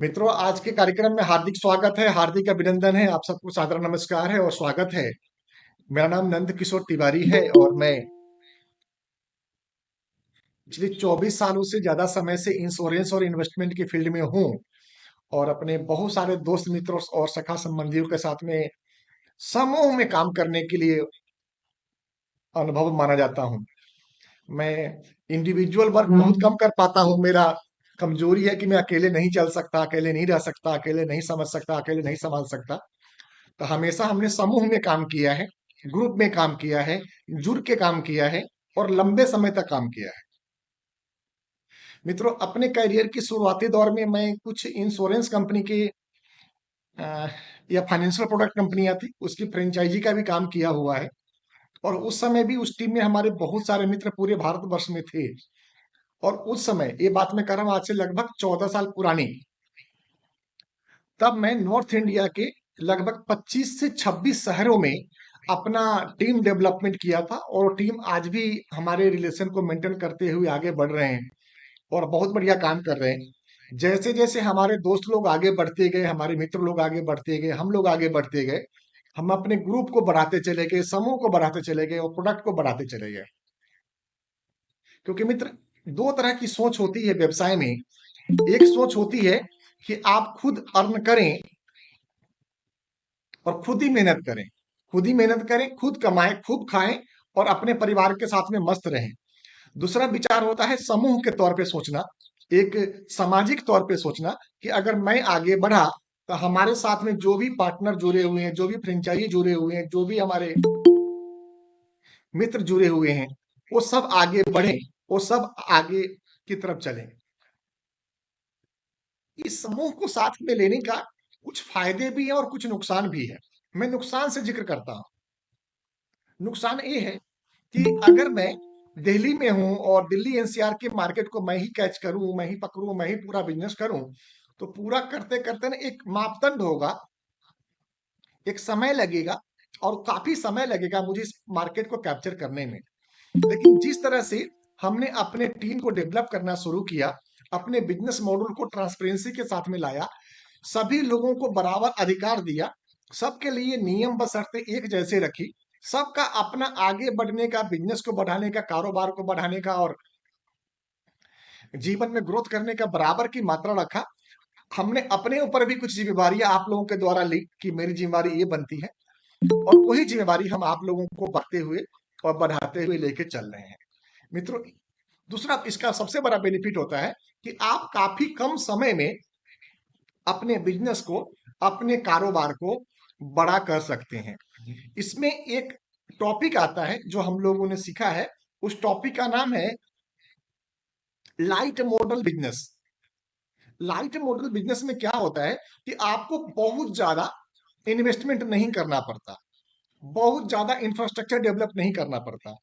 मित्रों, आज के कार्यक्रम में हार्दिक स्वागत है, हार्दिक अभिनंदन है। आप सबको सादर नमस्कार है और स्वागत है। मेरा नाम नंद किशोर तिवारी है और मैं पिछले 24 सालों से ज्यादा समय से इंश्योरेंस और इन्वेस्टमेंट की फील्ड में हूँ और अपने बहुत सारे दोस्त मित्रों और सखा संबंधियों के साथ में समूह में काम करने के लिए अनुभव माना जाता हूँ। मैं इंडिविजुअल वर्क बहुत कम कर पाता हूँ। मेरा कमजोरी है कि मैं अकेले नहीं चल सकता, अकेले नहीं रह सकता, अकेले नहीं समझ सकता, अकेले नहीं संभाल सकता। तो हमेशा हमने समूह में काम किया है, ग्रुप में काम किया है, जुड़ के काम किया है और लंबे समय तक काम किया है। मित्रों, अपने करियर की शुरुआती दौर में मैं कुछ इंश्योरेंस कंपनी की अ, या फाइनेंशियल प्रोडक्ट कंपनियां थी, उसकी फ्रेंचाइजी का भी काम किया हुआ है। और उस समय भी उस टीम में हमारे बहुत सारे मित्र पूरे भारतवर्ष में थे। और उस समय, ये बात मैं कर रहा हूँ आज से लगभग 14 साल पुरानी, तब मैं नॉर्थ इंडिया के लगभग 25 से 26 शहरों में अपना टीम डेवलपमेंट किया था और टीम आज भी हमारे रिलेशन को मेंटेन करते हुए आगे बढ़ रहे हैं और बहुत बढ़िया काम कर रहे हैं। जैसे जैसे हमारे दोस्त लोग आगे बढ़ते गए, हमारे मित्र लोग आगे बढ़ते गए, हम लोग आगे बढ़ते गए, हम अपने ग्रुप को बढ़ाते चले गए, समूह को बढ़ाते चले गए और प्रोडक्ट को बढ़ाते चले गए। क्योंकि मित्र, दो तरह की सोच होती है व्यवसाय में। एक सोच होती है कि आप खुद अर्न करें और खुद ही मेहनत करें, खुद ही मेहनत करें, खुद कमाएं, खुद खाएं और अपने परिवार के साथ में मस्त रहें। दूसरा विचार होता है समूह के तौर पे सोचना, एक सामाजिक तौर पे सोचना कि अगर मैं आगे बढ़ा तो हमारे साथ में जो भी पार्टनर जुड़े हुए हैं, जो भी फ्रेंचाइजी जुड़े हुए हैं, जो भी हमारे मित्र जुड़े हुए हैं, वो सब आगे बढ़े, वो सब आगे की तरफ चलें। इस समूह को साथ में लेने का कुछ फायदे भी हैं और कुछ नुकसान भी है। मैं नुकसान से जिक्र करता हूं। नुकसान ये है कि अगर मैं दिल्ली में हूं और दिल्ली एनसीआर के मार्केट को मैं ही कैच करूं, मैं ही पकड़ूं, मैं ही पूरा बिजनेस करूं, तो पूरा करते करते ना एक मापदंड होगा, एक समय लगेगा और काफी समय लगेगा मुझे इस मार्केट को कैप्चर करने में। लेकिन जिस तरह से हमने अपने टीम को डेवलप करना शुरू किया, अपने बिजनेस मॉडल को ट्रांसपेरेंसी के साथ में लाया, सभी लोगों को बराबर अधिकार दिया, सबके लिए नियम बशर्तें एक जैसे रखी, सबका अपना आगे बढ़ने का, बिजनेस को बढ़ाने का, कारोबार को बढ़ाने का और जीवन में ग्रोथ करने का बराबर की मात्रा रखा। हमने अपने ऊपर भी कुछ जिम्मेवारियां आप लोगों के द्वारा ली कि मेरी जिम्मेवारी ये बनती है और वही जिम्मेवारी हम आप लोगों को बढ़ते हुए और बढ़ाते हुए लेके चल रहे हैं। मित्रों, दूसरा इसका सबसे बड़ा बेनिफिट होता है कि आप काफी कम समय में अपने बिजनेस को, अपने कारोबार को बड़ा कर सकते हैं। इसमें एक टॉपिक आता है जो हम लोगों ने सीखा है। उस टॉपिक का नाम है light model business. Light model business में क्या होता है कि आपको बहुत ज्यादा इन्वेस्टमेंट नहीं करना पड़ता, बहुत ज्यादा इंफ्रास्ट्रक्चर डेवलप नहीं करना पड़ता,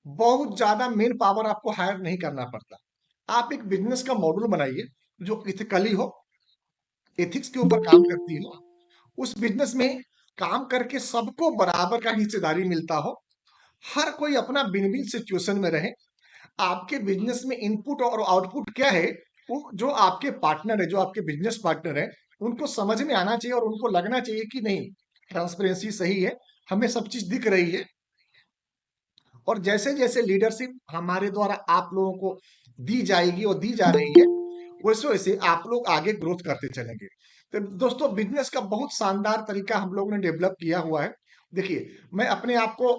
बहुत ज्यादा मेन पावर आपको हायर नहीं करना पड़ता। आप एक बिजनेस का मॉडल बनाइए जो इथिकली हो, एथिक्स के ऊपर काम करती हो, उस बिजनेस में काम करके सबको बराबर का हिस्सेदारी मिलता हो, हर कोई अपना विन विन सिचुएशन में रहे। आपके बिजनेस में इनपुट और आउटपुट क्या है, वो जो आपके पार्टनर है, जो आपके बिजनेस पार्टनर है, उनको समझ में आना चाहिए और उनको लगना चाहिए कि नहीं, ट्रांसपेरेंसी सही है, हमें सब चीज दिख रही है। और जैसे जैसे लीडरशिप हमारे द्वारा आप लोगों को दी जाएगी और दी जा रही है, वैसे वैसे आप लोग आगे ग्रोथ करते चलेंगे। तो दोस्तों, बिजनेस का बहुत शानदार तरीका हम लोगों ने डेवलप किया हुआ है। देखिए, मैं अपने आप को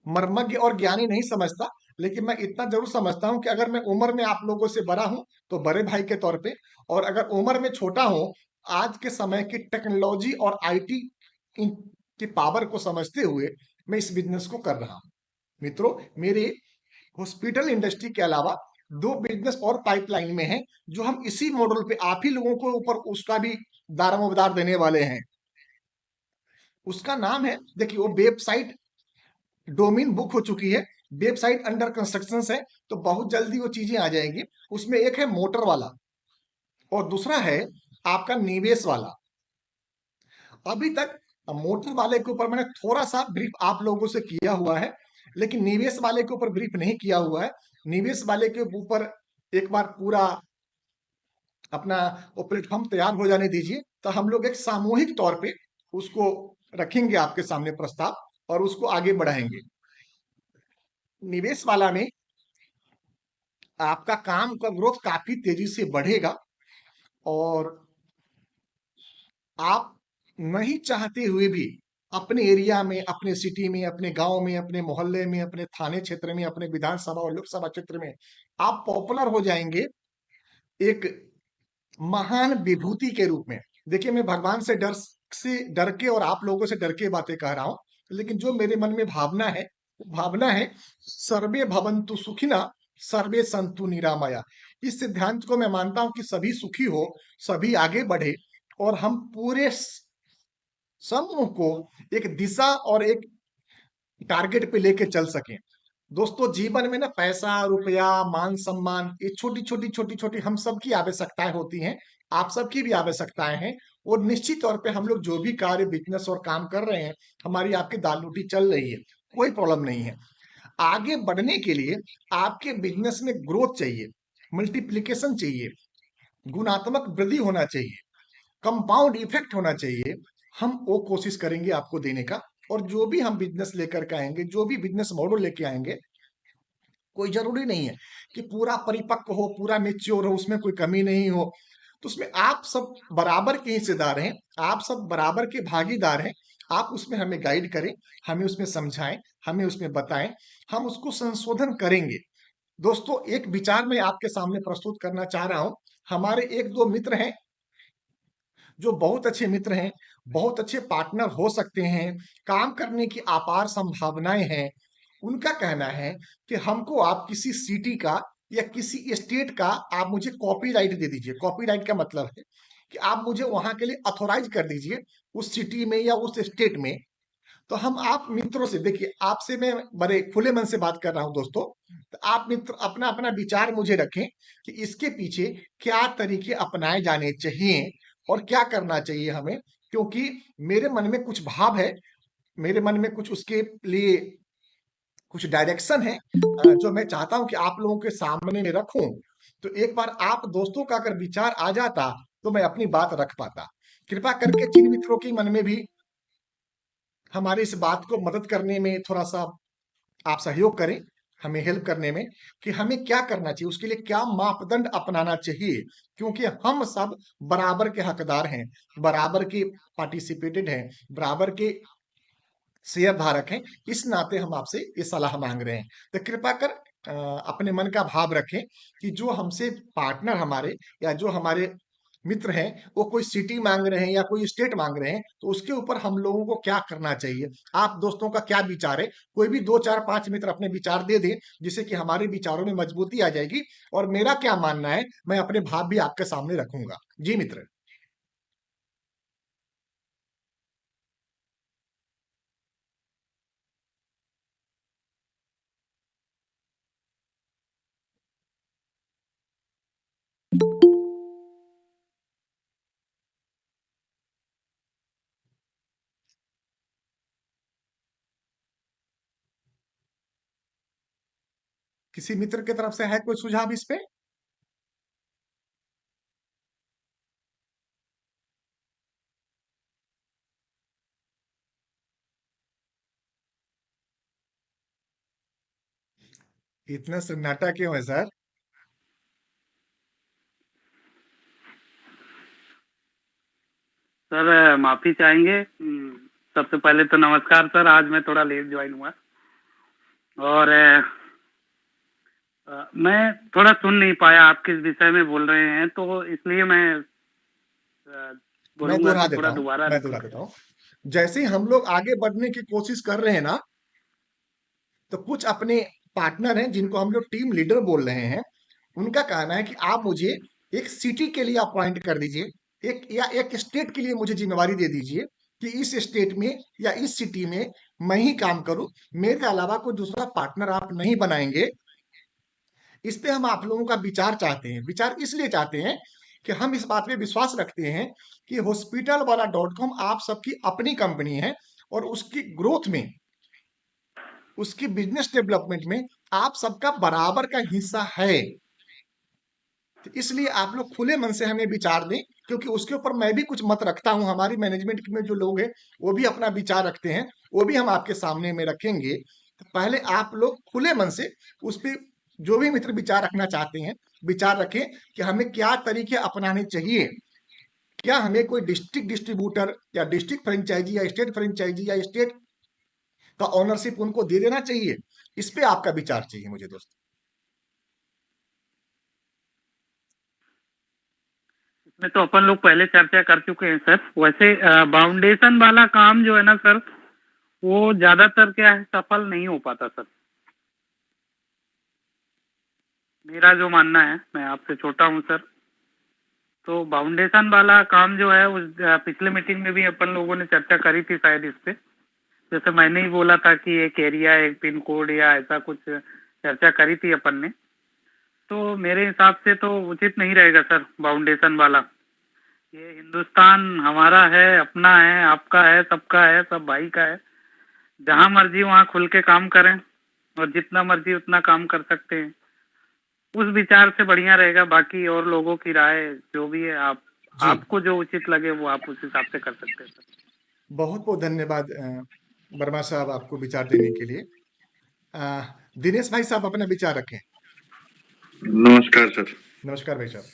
मर्मज्ञ और ज्ञानी नहीं समझता, लेकिन मैं इतना जरूर समझता हूं कि अगर मैं उम्र में आप लोगों से बड़ा हूं तो बड़े भाई के तौर पे, और अगर उम्र में छोटा हूं, आज के समय की टेक्नोलॉजी और आईटी की पावर को समझते हुए मैं इस बिजनेस को कर रहा हूं। मित्रों, मेरे हॉस्पिटल इंडस्ट्री के अलावा दो बिजनेस और पाइपलाइन में हैं जो हम इसी मॉडल पे आप ही लोगों को ऊपर उसका भी दारोमदार देने वाले हैं। उसका नाम है, देखिए, वो वेबसाइट डोमेन बुक हो चुकी है, वेबसाइट अंडर कंस्ट्रक्शन है, तो बहुत जल्दी वो चीजें आ जाएंगी। उसमें एक है मोटर वाला और दूसरा है आपका निवेश वाला। अभी तक मोटर वाले के ऊपर मैंने थोड़ा सा ब्रीफ आप लोगों से किया हुआ है, लेकिन निवेश वाले के ऊपर ब्रीफ नहीं किया हुआ है। निवेश वाले के ऊपर एक बार पूरा अपना वो प्लेटफॉर्म तैयार हो जाने दीजिए, तो हम लोग एक सामूहिक तौर पे उसको रखेंगे आपके सामने प्रस्ताव और उसको आगे बढ़ाएंगे। निवेश वाला में आपका काम का ग्रोथ काफी तेजी से बढ़ेगा और आप नहीं चाहते हुए भी अपने एरिया में, अपने सिटी में, अपने गांव में, अपने मोहल्ले में, अपने थाने क्षेत्र में, अपने विधानसभा और लोकसभा क्षेत्र में आप पॉपुलर हो जाएंगे एक महान विभूति के रूप में। देखिए, मैं भगवान से डर के और आप लोगों से डर के बातें कह रहा हूं, लेकिन जो मेरे मन में भावना है, वो भावना है सर्वे भवन्तु सुखिना, सर्वे संतु निरामया। इस सिद्धांत को मैं मानता हूं कि सभी सुखी हो, सभी आगे बढ़े और हम पूरे समूह को एक दिशा और एक टारगेट पे लेके चल सकें। दोस्तों, जीवन में ना पैसा, रुपया, मान सम्मान, ये छोटी छोटी हम सबकी आवश्यकताएं होती हैं। आप सबकी भी आवश्यकताएं हैं और निश्चित तौर पे हम लोग जो भी कार्य, बिजनेस और काम कर रहे हैं, हमारी आपकी दाल रोटी चल रही है, कोई प्रॉब्लम नहीं है। आगे बढ़ने के लिए आपके बिजनेस में ग्रोथ चाहिए, मल्टीप्लिकेशन चाहिए, गुणात्मक वृद्धि होना चाहिए, कंपाउंड इफेक्ट होना चाहिए। हम वो कोशिश करेंगे आपको देने का। और जो भी हम बिजनेस लेकर के आएंगे, जो भी बिजनेस मॉडल लेके आएंगे, कोई जरूरी नहीं है कि पूरा परिपक्व हो, पूरा मेच्योर हो, उसमें कोई कमी नहीं हो। तो उसमें आप सब बराबर के हिस्सेदार हैं, आप सब बराबर के भागीदार हैं। आप उसमें हमें गाइड करें, हमें उसमें समझाएं, हमें उसमें बताएं, हम उसको संशोधन करेंगे। दोस्तों, एक विचार मैं आपके सामने प्रस्तुत करना चाह रहा हूं। हमारे एक दो मित्र हैं जो बहुत अच्छे मित्र हैं, बहुत अच्छे पार्टनर हो सकते हैं, काम करने की अपार संभावनाएं हैं। उनका कहना है कि हमको आप किसी सिटी का या किसी स्टेट का आप मुझे कॉपीराइट दे दीजिए। कॉपीराइट का मतलब है कि आप मुझे वहां के लिए ऑथोराइज कर दीजिए, उस सिटी में या उस स्टेट में। तो हम आप मित्रों से, देखिए आपसे मैं बड़े खुले मन से बात कर रहा हूं दोस्तों, तो आप मित्र अपना अपना विचार मुझे रखें कि इसके पीछे क्या तरीके अपनाए जाने चाहिए और क्या करना चाहिए हमें। क्योंकि मेरे मन में कुछ भाव है, मेरे मन में कुछ उसके लिए कुछ डायरेक्शन है जो मैं चाहता हूं कि आप लोगों के सामने में रखूं। तो एक बार आप दोस्तों का अगर विचार आ जाता तो मैं अपनी बात रख पाता। कृपा करके जिन मित्रों के मन में भी हमारी इस बात को मदद करने में थोड़ा सा आप सहयोग करें, हमें हेल्प करने में, कि हमें क्या करना चाहिए, उसके लिए क्या मापदंड अपनाना चाहिए। क्योंकि हम सब बराबर के हकदार हैं, बराबर के पार्टिसिपेटेड हैं, बराबर के शेयर धारक हैं। इस नाते हम आपसे ये सलाह मांग रहे हैं। तो कृपा कर अपने मन का भाव रखें कि जो हमसे पार्टनर हमारे या जो हमारे मित्र हैं, वो कोई सिटी मांग रहे हैं या कोई स्टेट मांग रहे हैं, तो उसके ऊपर हम लोगों को क्या करना चाहिए। आप दोस्तों का क्या विचार है? कोई भी दो चार पांच मित्र अपने विचार दे दें, जिससे कि हमारे विचारों में मजबूती आ जाएगी। और मेरा क्या मानना है, मैं अपने भाव भी आपके सामने रखूंगा। जी मित्र। किसी मित्र की तरफ से है कोई सुझाव इस पे? इतना सन्नाटा क्यों है सर? सर माफी चाहेंगे। सबसे पहले तो नमस्कार सर, आज मैं थोड़ा लेट ज्वाइन हुआ और मैं थोड़ा सुन नहीं पाया आप किस विषय में बोल रहे हैं, तो इसलिए मैं मैं बोलूंगा दोहरा कि देता थोड़ा हूँ, दोबारा मैं दोहरा रिपीट देता करें। हूँ। जैसे ही हम लोग आगे बढ़ने की कोशिश कर रहे हैं ना, तो कुछ अपने पार्टनर हैं जिनको हम लोग टीम लीडर बोल रहे हैं। उनका कहना है कि आप मुझे एक सिटी के लिए अपॉइंट कर दीजिए, एक या एक स्टेट के लिए मुझे जिम्मेवारी दे दीजिए कि इस स्टेट में या इस सिटी में मैं ही काम करूं, मेरे अलावा कोई दूसरा पार्टनर आप नहीं बनाएंगे। इस पे हम आप लोगों का विचार चाहते हैं। विचार इसलिए चाहते हैं कि हम इस बात पे विश्वास रखते हैं कि हॉस्पिटल वाला डॉट कॉम आप सबकी अपनी कंपनी है और उसकी ग्रोथ में, उसकी बिजनेस डेवलपमेंट में आप सबका बराबर का हिस्सा है। तो इसलिए आप लोग खुले मन से हमें विचार दें, क्योंकि उसके ऊपर मैं भी कुछ मत रखता हूं। हमारी मैनेजमेंट में जो लोग हैं वो भी अपना विचार रखते हैं, वो भी हम आपके सामने में रखेंगे। तो पहले आप लोग खुले मन से उस पे जो भी मित्र विचार रखना चाहते हैं विचार रखें कि हमें क्या तरीके अपनाने चाहिए। क्या हमें कोई डिस्ट्रिक्ट डिस्ट्रीब्यूटर या डिस्ट्रिक्ट फ्रेंचाइजी या स्टेट का ओनरशिप उनको दे देना चाहिए? इस पे आपका विचार चाहिए मुझे दोस्त। इसमें तो अपन लोग पहले चर्चा कर चुके हैं सर। वैसे फाउंडेशन वाला काम जो है ना सर, वो ज्यादातर क्या है, सफल नहीं हो पाता सर। मेरा जो मानना है, मैं आपसे छोटा हूँ सर, तो फाउंडेशन वाला काम जो है, उस पिछले मीटिंग में भी अपन लोगों ने चर्चा करी थी शायद इस पे। जैसे मैंने ही बोला था कि एक एरिया, एक पिन कोड या ऐसा कुछ चर्चा करी थी अपन ने। तो मेरे हिसाब से तो उचित नहीं रहेगा सर फाउंडेशन वाला। ये हिंदुस्तान हमारा है, अपना है, आपका है, सबका है, सब भाई का है। जहाँ मर्जी वहाँ खुल के काम करें और जितना मर्जी उतना काम कर सकते हैं। उस विचार से बढ़िया रहेगा। बाकी और लोगों की राय जो भी है, आप जी, आपको जो उचित लगे वो आप उस हिसाब से कर सकते हैं सर। बहुत बहुत धन्यवाद वर्मा साहब, आपको विचार देने के लिए। अ, दिनेश भाई साहब अपना विचार रखें। नमस्कार सर। नमस्कार भाई साहब।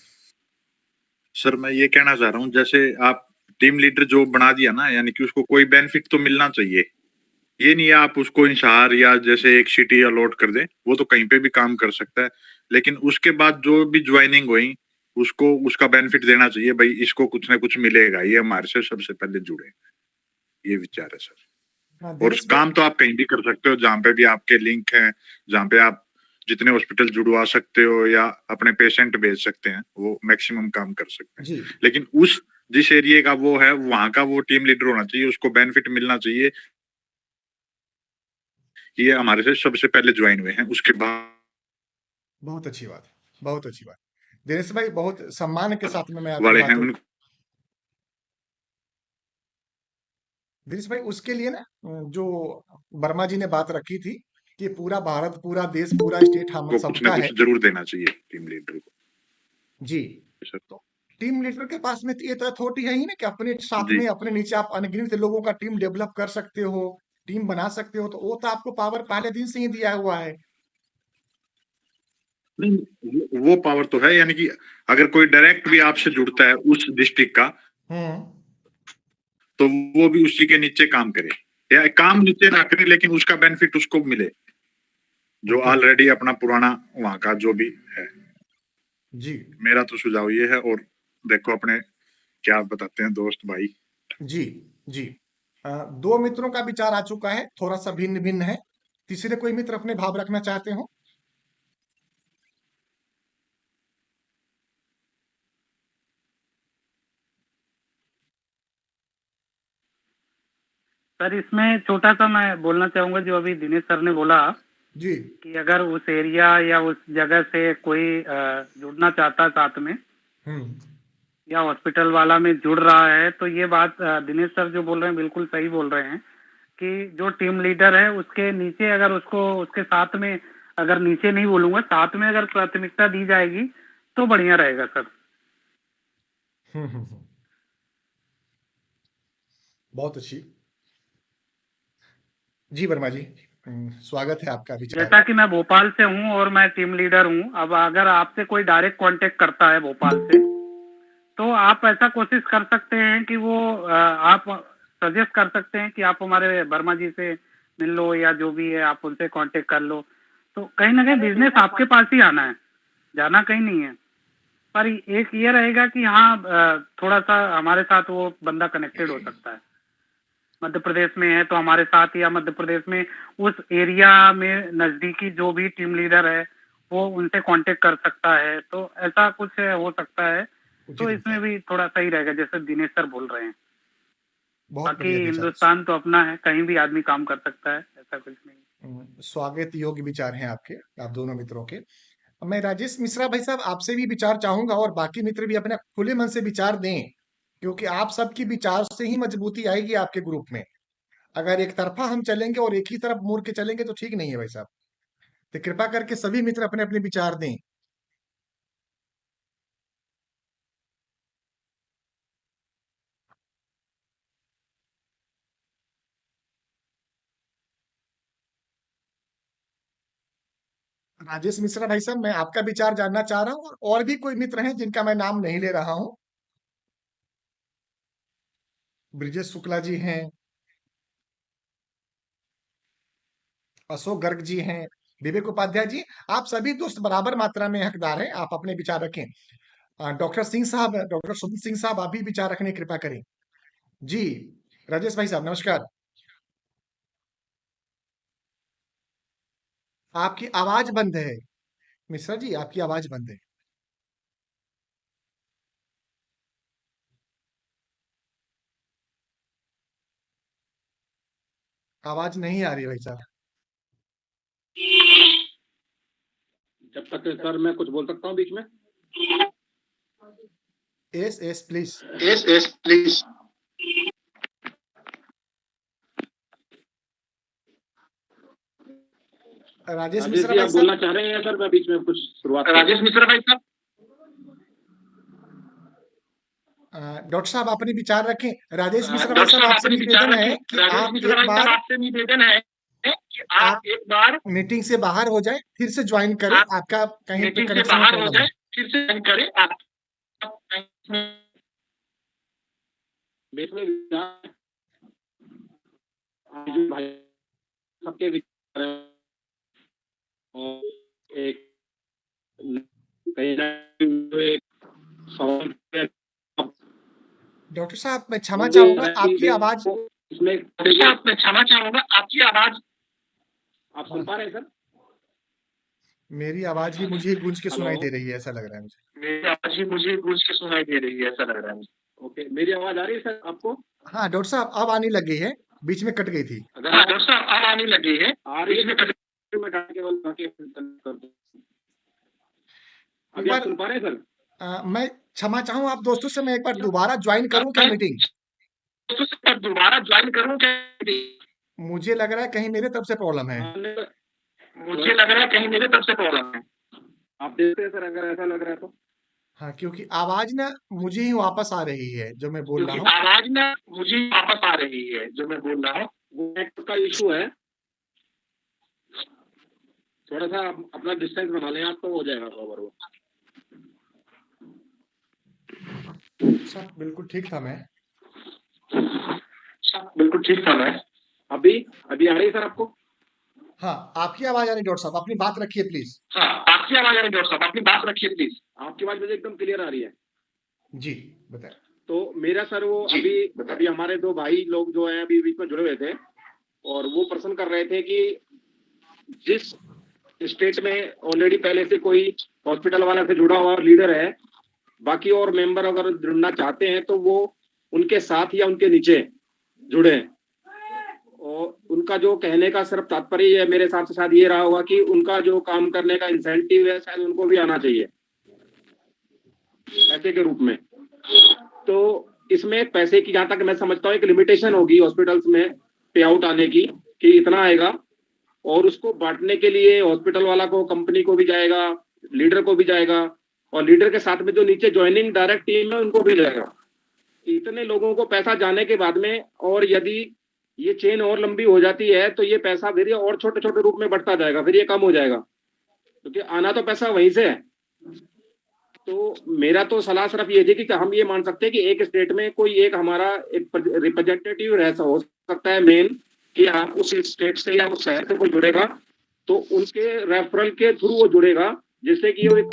सर मैं ये कहना चाह रहा हूँ, जैसे आप टीम लीडर जो बना दिया ना, यानी कि उसको कोई बेनिफिट तो मिलना चाहिए। ये नहीं है आप उसको इंशार या जैसे एक सिटी अलॉट कर दें, वो तो कहीं पे भी काम कर सकता है। लेकिन उसके बाद जो भी ज्वाइनिंग हुई, उसको उसका बेनिफिट देना चाहिए, भाई इसको कुछ ना कुछ मिलेगा, ये हमारे से सबसे पहले जुड़े। ये विचार है सर। हाँ और दिनेश भाई। काम तो आप कहीं भी कर सकते हो, जहाँ पे भी आपके लिंक हैं, जहाँ पे आप जितने हॉस्पिटल जुड़वा सकते हो या अपने पेशेंट भेज सकते हैं, वो मैक्सिमम काम कर सकते हैं। जी, लेकिन उस जिस एरिया का वो है, वहां का वो टीम लीडर होना चाहिए, उसको बेनिफिट मिलना चाहिए कि ये हमारे से सबसे पहले ज्वाइन हुए हैं, उसके बाद बहुत अच्छी बात, बहुत अच्छी बात। दिनेश भाई, बहुत सम्मान के साथ में मैं आपकी वाले हैं बातों। उन। दिनेश भाई, उसके लिए ना जो वर्मा जी ने बात रखी थी कि पूरा भारत, पूरा देश, पूरा स्टेट हम को कुछ ना सबका है। कुछ जरूर देना चाहिए टीम लीडर को। जी। सर तो टीम लीडर के पास में तो ये तो अथॉरिटी है ही ना कि अपने साथ जी। में अपने नीचे आप अनगिनत लोगों का टीम डेवलप कर सकते हो, टीम बना सकते हो। तो वो तो आपको पावर पहले दिन से ही दिया हुआ है। नहीं, वो पावर तो है, यानी कि अगर कोई डायरेक्ट भी आपसे जुड़ता है उस डिस्ट्रिक्ट का, हम्म। तो वो भी उसी के नीचे काम करे, या काम नीचे ना करे, लेकिन उसका बेनिफिट उसको मिले, जो ओके। ऑलरेडी अपना पुराना वहां का जो भी है। जी। मेरा तो सुझाव ये है। और देखो अपने क्या बताते हैं दोस्त भाई। जी। जी। दो मित्रों का विचार आ चुका है, थोड़ा सा भिन्न भिन्न है। तीसरे कोई मित्र अपने भाव रखना चाहते हो? सर इसमें छोटा सा मैं बोलना चाहूंगा, जो अभी दिनेश सर ने बोला जी। कि अगर उस एरिया या उस जगह से कोई जुड़ना चाहता है साथ में, हम्म। या हॉस्पिटल वाला में जुड़ रहा है, तो ये बात दिनेश सर जो बोल रहे हैं बिल्कुल सही बोल रहे हैं कि जो टीम लीडर है उसके नीचे अगर उसको उसके साथ में, अगर नीचे नहीं बोलूंगा, साथ में अगर प्राथमिकता दी जाएगी तो बढ़िया रहेगा सर। हम्म। बहुत अच्छी। जी वर्मा जी, स्वागत है आपका विचार। जैसा कि मैं भोपाल से हूँ और मैं टीम लीडर हूँ, अब अगर आपसे कोई डायरेक्ट कांटेक्ट करता है भोपाल से, तो आप ऐसा कोशिश कर सकते हैं कि वो आप सजेस्ट कर सकते हैं कि आप हमारे वर्मा जी से मिल लो, या जो भी है आप उनसे कांटेक्ट कर लो। तो कहीं ना कहीं बिजनेस आपके पास ही आना है, जाना कहीं नहीं है। पर एक ये रहेगा कि हाँ, थोड़ा सा हमारे साथ वो बंदा कनेक्टेड हो सकता है। मध्य प्रदेश में है तो हमारे साथ, या मध्य प्रदेश में उस एरिया में नजदीकी जो भी टीम लीडर है वो उनसे कांटेक्ट कर सकता है। तो ऐसा कुछ हो सकता है। तो उचित इसमें विचार। भी थोड़ा सही रहेगा, जैसे दिनेश सर बोल रहे हैं। बहुत बाकी बढ़िया विचार। हिंदुस्तान तो अपना है, कहीं भी आदमी काम कर सकता है, ऐसा कुछ नहीं। स्वागत योग्य विचार हैं आपके, आप दोनों मित्रों के। मैं राजेश मिश्रा भाई साहब आपसे भी विचार चाहूंगा, और बाकी मित्र भी अपने खुले मन से विचार दें, क्योंकि आप सबकी विचार से ही मजबूती आएगी आपके ग्रुप में। अगर एक तरफा हम चलेंगे और एक ही तरफ मुड़ के चलेंगे तो ठीक नहीं है भाई साहब। तो कृपा करके सभी मित्र अपने अपने विचार दें। राजेश मिश्रा भाई साहब, मैं आपका विचार जानना चाह रहा हूँ, और भी कोई मित्र हैं जिनका मैं नाम नहीं ले रहा हूँ। ब्रिजेश शुक्ला जी हैं, अशोक गर्ग जी हैं, विवेक उपाध्याय जी। आप सभी दोस्त बराबर मात्रा में हकदार हैं, आप अपने विचार रखें। डॉक्टर सिंह साहब, डॉक्टर सुमित सिंह साहब, आप भी विचार रखने की कृपा करें। जी, राजेश भाई साहब नमस्कार। आपकी आवाज बंद है। मिश्रा जी, आपकी आवाज बंद है। आवाज नहीं आ रही है भाई साहब। जब तक सर मैं कुछ बोल सकता हूँ बीच में। Yes yes please. Yes yes please. Rajesh Rajesh Mishra ji भाई आप साहब। बोलना चाह रहे हैं सर, मैं बीच में कुछ शुरुआत। राजेश मिश्रा भाई साहब। डॉक्टर साहब अपने विचार रखें। राजेश मिश्रा भाई डॉक्टर साहब, साहब आपसे अपने विचार निवेदन है रखें। कि राजेश आप मिश्रा एक भाई साहब, बार आपसे निवेदन है कि आप एक बार मीटिंग से बाहर हो जाए, फिर से ज्वाइन करें। आप आपका कहीं पे मीटिंग से कनेक्शन में बाहर हो प्रॉब्लम है। जाए, फिर से ज्वाइन करें। आप बीच में भाई सबके विचार और एक कहीं ना कहीं एक सवाल डॉक्टर साहब, मैं क्षमा चाहूंगा, आपकी आवाज इसमें मैं क्षमा चाहूंगा, आपकी आवाज आप सुन पा रहे हैं सर? मेरी आवाज ही मुझे गूंज के सुनाई हेलो, दे रही है, ऐसा लग रहा है मुझे। मेरी आवाज ही मुझे गूंज के सुनाई दे रही है, ऐसा लग रहा है मुझे। ओके, मेरी आवाज आ रही है सर आपको? हाँ डॉक्टर साहब, अब आने लग गई है, बीच में कट गई थी। अगर हाँ डॉक्टर साहब अब आने लगी है, आ रही है, मैं केवल बाकी कर दूं। एक अभी आप बार सुन पा रहे हैं सर? मैं क्षमा चाहूँ आप दोस्तों से, मैं एक बार दोबारा ज्वाइन करूं क्या मीटिंग? मैं दोबारा ज्वाइन करूं क्या? मुझे लग रहा है कहीं मेरे तरफ से प्रॉब्लम है। मुझे लग रहा है कहीं मेरे तरफ से प्रॉब्लम है। आप देखते हैं सर, अगर ऐसा लग रहा है तो। हाँ, क्योंकि आवाज ना मुझे ही वापस आ रही है जो मैं बोल रहा क्योंकि हूँ। आवाज ना मुझे वापस आ रही है जो मैं बोल रहा हूँ, वो नेटवर्क का इशू है। थोड़ा सा अपना डिस्टेंस बना लें आप, तो हो जाएगा कवर वो। सब बिल्कुल ठीक था मैं। बिल्कुल ठीक था मैं। अभी अभी आ रही है सर आपको? हाँ, आपकी आवाज आ रही है डॉक्टर साहब, अपनी बात रखिए प्लीज। हाँ, आपकी आवाज आ रही है डॉक्टर साहब, अपनी बात रखिए प्लीज। आपकी आवाज मुझे एकदम क्लियर आ रही है। जी बताए। तो मेरा सर वो अभी हमारे दो भाई लोग जो हैं अभी बीच में जुड़े हुए थे, और वो प्रश्न कर रहे थे कि जिस स्टेट में ऑलरेडी पहले से कोई हॉस्पिटल वाला से जुड़ा हुआ लीडर है, बाकी और मेंबर अगर जुड़ना चाहते हैं तो वो उनके साथ या उनके नीचे जुड़े। और उनका जो कहने का सिर्फ तात्पर्य है मेरे हिसाब से शायद ये रहा होगा कि उनका जो काम करने का इंसेंटिव है शायद उनको भी आना चाहिए पैसे के रूप में। तो इसमें पैसे की, जहां तक मैं समझता हूँ, एक लिमिटेशन होगी हॉस्पिटल्स में पे आउट आने की कि इतना आएगा, और उसको बांटने के लिए हॉस्पिटल वाला को, कंपनी को भी जाएगा, लीडर को भी जाएगा, और लीडर के साथ में जो नीचे ज्वाइनिंग डायरेक्ट टीम है उनको भी जाएगा। इतने लोगों को पैसा जाने के बाद में, और यदि ये चेन और लंबी हो जाती है तो ये पैसा फिर ये और छोटे छोटे रूप में बढ़ता जाएगा, फिर ये कम हो जाएगा, क्योंकि आना तो पैसा वहीं से है। तो मेरा तो सलाह सिर्फ ये थी कि हम ये मान सकते हैं कि एक स्टेट में कोई एक हमारा एक रिप्रेजेंटेटिव हो सकता है मेन, कि आप उस स्टेट से या उस शहर से कोई जुड़ेगा तो उनके रेफरल के थ्रू वो जुड़ेगा, जिससे कि वो एक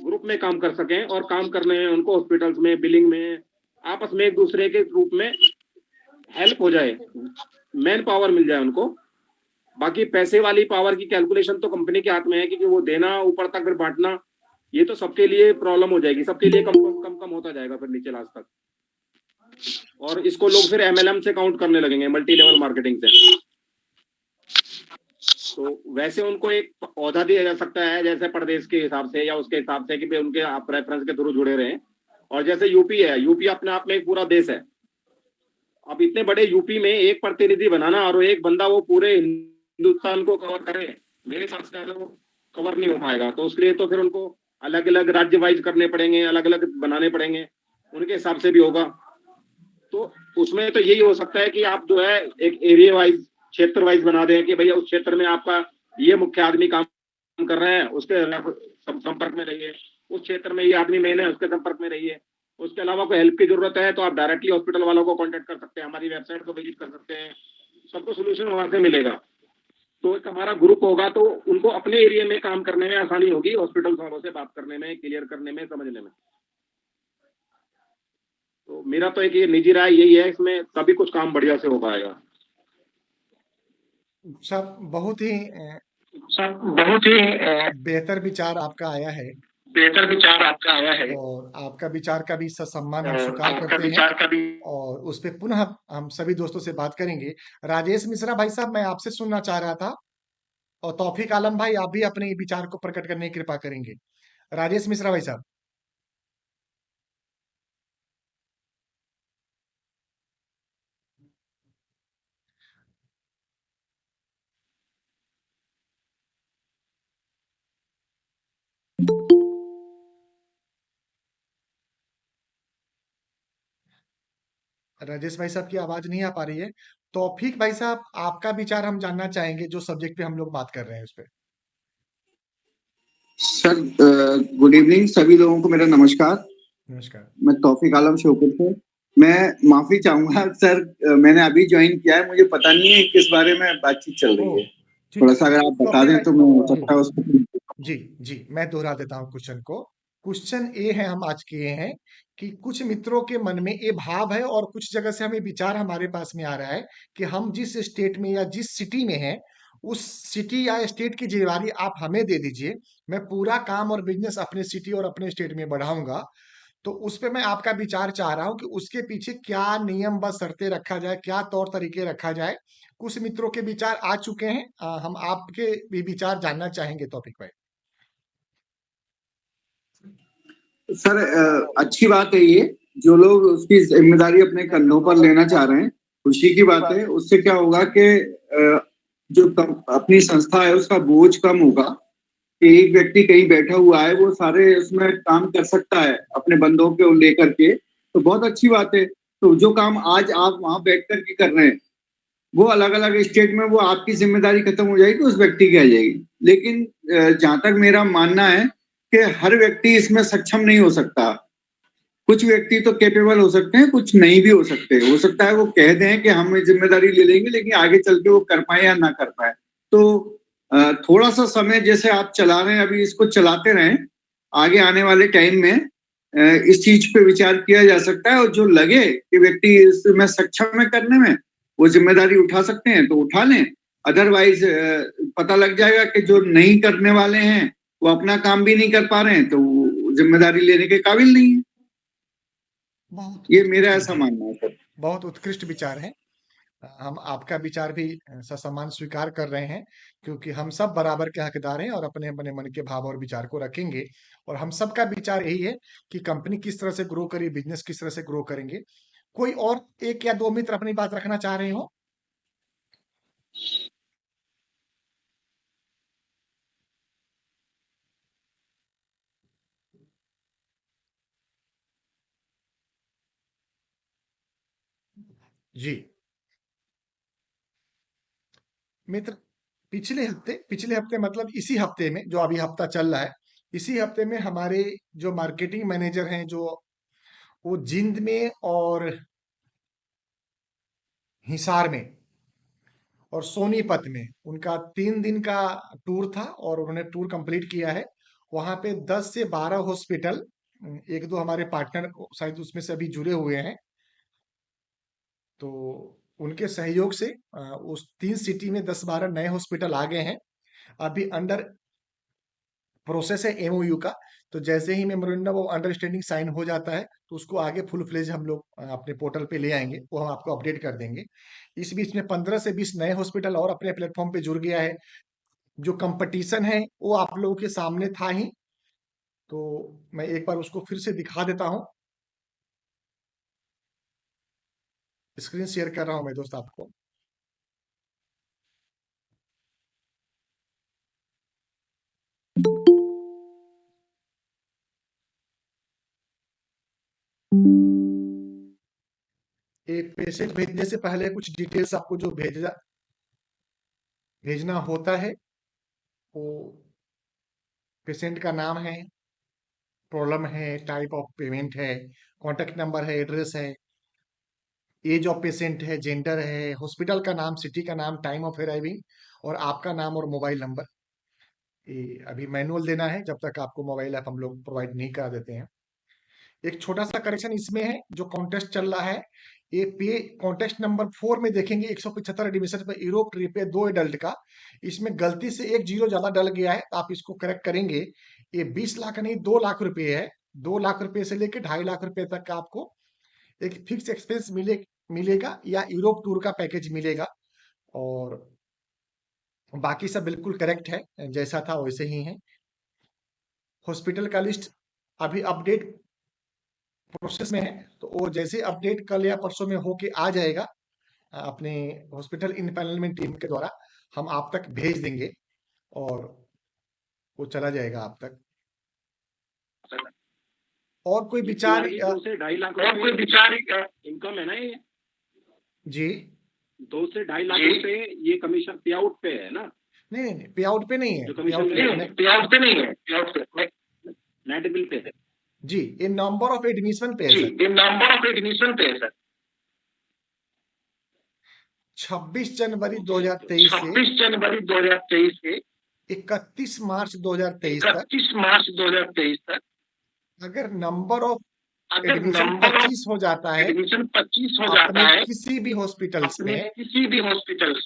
ग्रुप में काम कर सकें, और काम करने में उनको हॉस्पिटल्स में, बिलिंग में, आपस में एक दूसरे के रूप में हेल्प हो जाए, मैन पावर मिल जाए उनको। बाकी पैसे वाली पावर की कैलकुलेशन तो कंपनी के हाथ में है, क्योंकि वो देना ऊपर तक फिर बांटना, ये तो सबके लिए प्रॉब्लम हो जाएगी, सबके लिए कम होता जाएगा फिर नीचे लास्ट तक, और इसको लोग फिर एमएलएम से काउंट करने लगेंगे, मल्टी लेवल मार्केटिंग से। तो वैसे उनको एक औहदा दिया जा सकता है, जैसे प्रदेश के हिसाब से या उसके हिसाब से कि उनके आप रेफरेंस के थ्रू जुड़े रहे। और जैसे यूपी है, यूपी अपने आप में एक पूरा देश है। अब इतने बड़े यूपी में एक प्रतिनिधि बनाना और एक बंदा वो पूरे हिंदुस्तान को कवर करे, मेरे हिसाब से वो कवर नहीं हो पाएगा। तो उसके लिए तो फिर उनको अलग अलग राज्य वाइज करने पड़ेंगे, अलग अलग बनाने पड़ेंगे, उनके हिसाब से भी होगा। तो उसमें तो यही हो सकता है कि आप जो है एक एरिया वाइज, क्षेत्र वाइज बना दें कि भैया उस क्षेत्र में आपका ये मुख्य आदमी काम कर रहे हैं उसके संपर्क में रहिए। उस क्षेत्र में ये आदमी मेन है, उसके संपर्क में रहिए। उसके अलावा कोई हेल्प की जरूरत है तो आप डायरेक्टली हॉस्पिटल वालों को कांटेक्ट कर सकते हैं, हमारी वेबसाइट को विजिट कर सकते हैं, सबको सोल्यूशन वहां से मिलेगा। तो एक हमारा ग्रुप होगा तो उनको अपने एरिया में काम करने में आसानी होगी, हॉस्पिटल वालों से बात करने में, क्लियर करने में, समझने में। तो मेरा तो एक ये निजी राय यही है, इसमें तभी कुछ काम बढ़िया से हो पाएगा। सब बहुत ही सब बहुत ही बेहतर विचार आपका आया है बेहतर विचार आपका आया है और आपका विचार का भी ससम्मान हम और स्वीकार आपका करते हैं विचार का भी। और उस पे पुनः हम सभी दोस्तों से बात करेंगे। राजेश मिश्रा भाई साहब, मैं आपसे सुनना चाह रहा था और तौफीक आलम भाई, आप भी अपने विचार को प्रकट करने की कृपा करेंगे। राजेश मिश्रा भाई साहब। राजेश भाई साहब की आवाज नहीं आ पा रही है। तौफीक भाई साहब, आपका विचार हम जानना चाहेंगे जो सब्जेक्ट पे हम लोग बात कर रहे हैं उस पे। सर गुड इवनिंग सभी लोगों को मेरा नमस्कार। नमस्कार। मैं तौफीक आलम शोपुर से। मैं माफी चाहूंगा सर, मैंने अभी ज्वाइन किया है, मुझे पता नहीं है किस बारे में बातचीत चल रही ओह है। जी, थोड़ा सा अगर आप बता तौफीक दें भाई तो मैं हो जी सकता है उसको। जी जी, मैं दोहरा देता हूँ क्वेश्चन को। क्वेश्चन ये है, हम आज किए हैं कि कुछ मित्रों के मन में ये भाव है और कुछ जगह से हमें विचार हमारे पास में आ रहा है कि हम जिस स्टेट में या जिस सिटी में हैं, उस सिटी या स्टेट की जिम्मेदारी आप हमें दे दीजिए। मैं पूरा काम और बिजनेस अपने सिटी और अपने स्टेट में बढ़ाऊंगा। तो उस पे मैं आपका विचार चाह रहा हूँ कि उसके पीछे क्या नियम व शर्तें रखा जाए, क्या तौर तरीके रखा जाए। कुछ मित्रों के विचार आ चुके हैं, हम आपके भी विचार जानना चाहेंगे तौफीक भाई। सर अच्छी बात है ये, जो लोग उसकी जिम्मेदारी अपने कंधों पर लेना चाह रहे हैं, खुशी की बात है। उससे क्या होगा कि अपनी संस्था है उसका बोझ कम होगा कि एक व्यक्ति कहीं बैठा हुआ है वो सारे उसमें काम कर सकता है अपने बंदों को लेकर के। तो बहुत अच्छी बात है। तो जो काम आज आप वहां बैठ कर के कर रहे हैं वो अलग अलग स्टेट में वो आपकी जिम्मेदारी खत्म हो जाएगी, उस व्यक्ति की आ जाएगी। लेकिन जहां तक मेरा मानना है कि हर व्यक्ति इसमें सक्षम नहीं हो सकता। कुछ व्यक्ति तो कैपेबल हो सकते हैं, कुछ नहीं भी हो सकते। हो सकता है वो कह दें कि हम जिम्मेदारी ले लेंगे, लेकिन आगे चल के वो कर पाए या ना कर पाए। तो थोड़ा सा समय जैसे आप चला रहे हैं अभी, इसको चलाते रहें। आगे आने वाले टाइम में इस चीज पे विचार किया जा सकता है और जो लगे कि व्यक्ति इसमें सक्षम है करने में, वो जिम्मेदारी उठा सकते हैं तो उठा लें। अदरवाइज पता लग जाएगा कि जो नहीं करने वाले हैं वो अपना काम भी नहीं कर पा रहे हैं, तो वो जिम्मेदारी लेने के काबिल नहीं है। बहुत ये मेरा उत्कृष्ट ऐसा विचार, मानना है सर। बहुत उत्कृष्ट विचार है। हम आपका विचार भी ससम्मान स्वीकार कर रहे हैं, क्योंकि हम सब बराबर के हकदार हैं और अपने अपने मन के भाव और विचार को रखेंगे। और हम सबका विचार यही है कि कंपनी किस तरह से ग्रो करी, बिजनेस किस तरह से ग्रो करेंगे। कोई और एक या दो मित्र अपनी बात रखना चाह रहे हो? जी मित्र, पिछले हफ्ते मतलब इसी हफ्ते में, जो अभी हफ्ता चल रहा है, इसी हफ्ते में हमारे जो मार्केटिंग मैनेजर हैं, जो वो जिंद में और हिसार में और सोनीपत में उनका 3 दिन का टूर था और उन्होंने टूर कंप्लीट किया है। वहां पे 10 से 12 हॉस्पिटल, एक दो हमारे पार्टनर शायद उसमें से अभी जुड़े हुए हैं, तो उनके सहयोग से उस 3 सिटी में 10-12 नए हॉस्पिटल आ गए हैं। अभी अंडर प्रोसेस है एमओयू का। तो जैसे ही मेमोरेंडम ऑफ अंडरस्टैंडिंग साइन हो जाता है तो उसको आगे फुल फ्लेज हम लोग अपने पोर्टल पे ले आएंगे, वो हम आपको अपडेट कर देंगे। इस बीच में 15 से 20 नए हॉस्पिटल और अपने प्लेटफॉर्म पे जुड़ गया है। जो कंपटीशन है वो आप लोगों के सामने था ही, तो मैं एक बार उसको फिर से दिखा देता हूँ। स्क्रीन शेयर कर रहा हूँ मैं दोस्त आपको। एक पेशेंट भेजने से पहले कुछ डिटेल्स आपको जो भेजना होता है, वो पेशेंट का नाम है, प्रॉब्लम है, टाइप ऑफ पेमेंट है, कॉन्टैक्ट नंबर है, एड्रेस है, एज ऑफ पेशेंट है, जेंडर है, हॉस्पिटल का नाम, सिटी का नाम, टाइम ऑफ अराइविंग और आपका नाम और मोबाइल नंबर। ये अभी मैनुअल देना है, जब तक आपको मोबाइल ऐप हम लोग प्रोवाइड नहीं करा देते हैं। एक छोटा सा करेक्शन इसमें है, जो कॉन्टेस्ट चल रहा है, ये पे कॉन्टेस्ट नंबर 4 में देखेंगे 175 एडमिशन पर यूरोप ट्रिप है 2 एडल्ट का, इसमें गलती से एक जीरो ज्यादा डल गया है, आप इसको करेक्ट करेंगे। ये 20 लाख नहीं 2 लाख रुपए है। 2 लाख रुपए से लेकर 2.5 लाख रुपए तक का आपको एक फिक्स एक्सपेंस मिलेगा या यूरोप टूर का पैकेज मिलेगा। और बाकी सब बिल्कुल करेक्ट है, जैसा था वैसे ही है। हॉस्पिटल का लिस्ट अभी अपडेट प्रोसेस में है, तो वो जैसे अपडेट कल या परसों में होके आ जाएगा अपने हॉस्पिटल इनपैनलमेंट टीम के द्वारा हम आप तक भेज देंगे और वो चला जाएगा आप तक। और कोई विचार 2 से 2.5 लाख रुपए इनकम है ना ये? जी 2 से 2.5 लाख रुपए ये कमीशन पे आउट पे है ना? नहीं, पे आउट पे नहीं है, जो पे कमीशन आउट पे नहीं है। नेट बिल पे है जी, ये नंबर ऑफ एडमिशन पे है सर। 26 जनवरी 2023 से 31 मार्च 2023 तक अगर नंबर ऑफ एडमिशन 25 हो जाता है अपने किसी भी हॉस्पिटल्स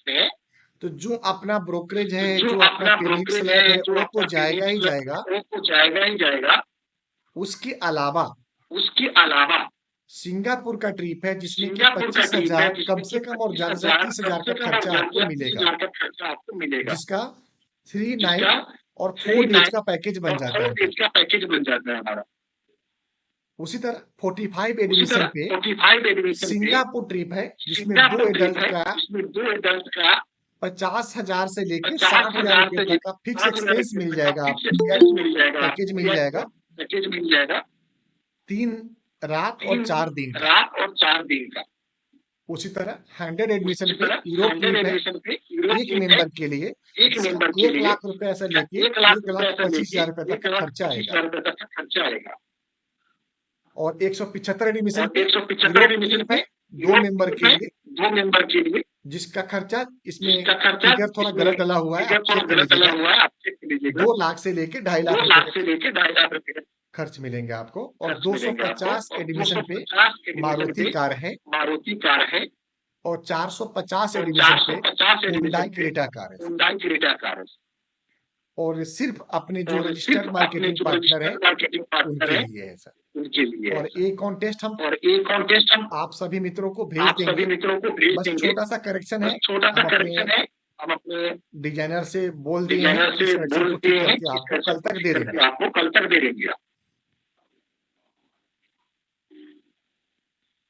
में, तो जो अपना ब्रोकरेज है, जो अपना क्लिनिक स्लैब है, वो तो जाएगा ही जाएगा। उसके अलावा सिंगापुर का ट्रिप है जिसमें कि 25,000 कम से कम और ज्यादा से 30,000 का खर्चा आपको मिलेगा, जिसका 3 नाइट और 4 डेज का पैकेज बन जाता है। उसी तरह 45 एडमिशन पे सिंगापुर ट्रिप है जिसमें 2 एडल्ट का 50,000 से लेकर 60,000 रुपए तक का फिक्स एक्सपेंस मिल जाएगा आपको, पैकेज मिल जाएगा 3 रात और 4 दिन का। उसी तरह 100 एडमिशन पे यूरोप ट्रिप है एक मेंबर के लिए, 1 लाख रुपए से लेके 1,25,000 रुपए तक का खर्चा आएगा। और 175 एडमिशन पे यूरोप ट्रिप है 2 मेंबर के लिए, जिसका खर्चा इसमें फिगर थोड़ा गलत डला हुआ है, आप चेक कर लीजिएगा। 2 लाख से लेके 2.5 लाख रुपए खर्च मिलेंगे आपको। और 250 एडमिशन पे मारुति कार है और 450 एडमिशन पे हुंडई क्रेटा कार है। और सिर्फ अपने जो रजिस्टर्ड मार्केटिंग पार्टनर है उनके लिए है सर। और एक कॉन्टेस्ट हम आप सभी मित्रों को भेज देंगे। बस छोटा सा करेक्शन है, हम अपने डिजाइनर से बोल दिए हैं, इस करेक्शन को ठीक करके आपको कल तक दे देंगे।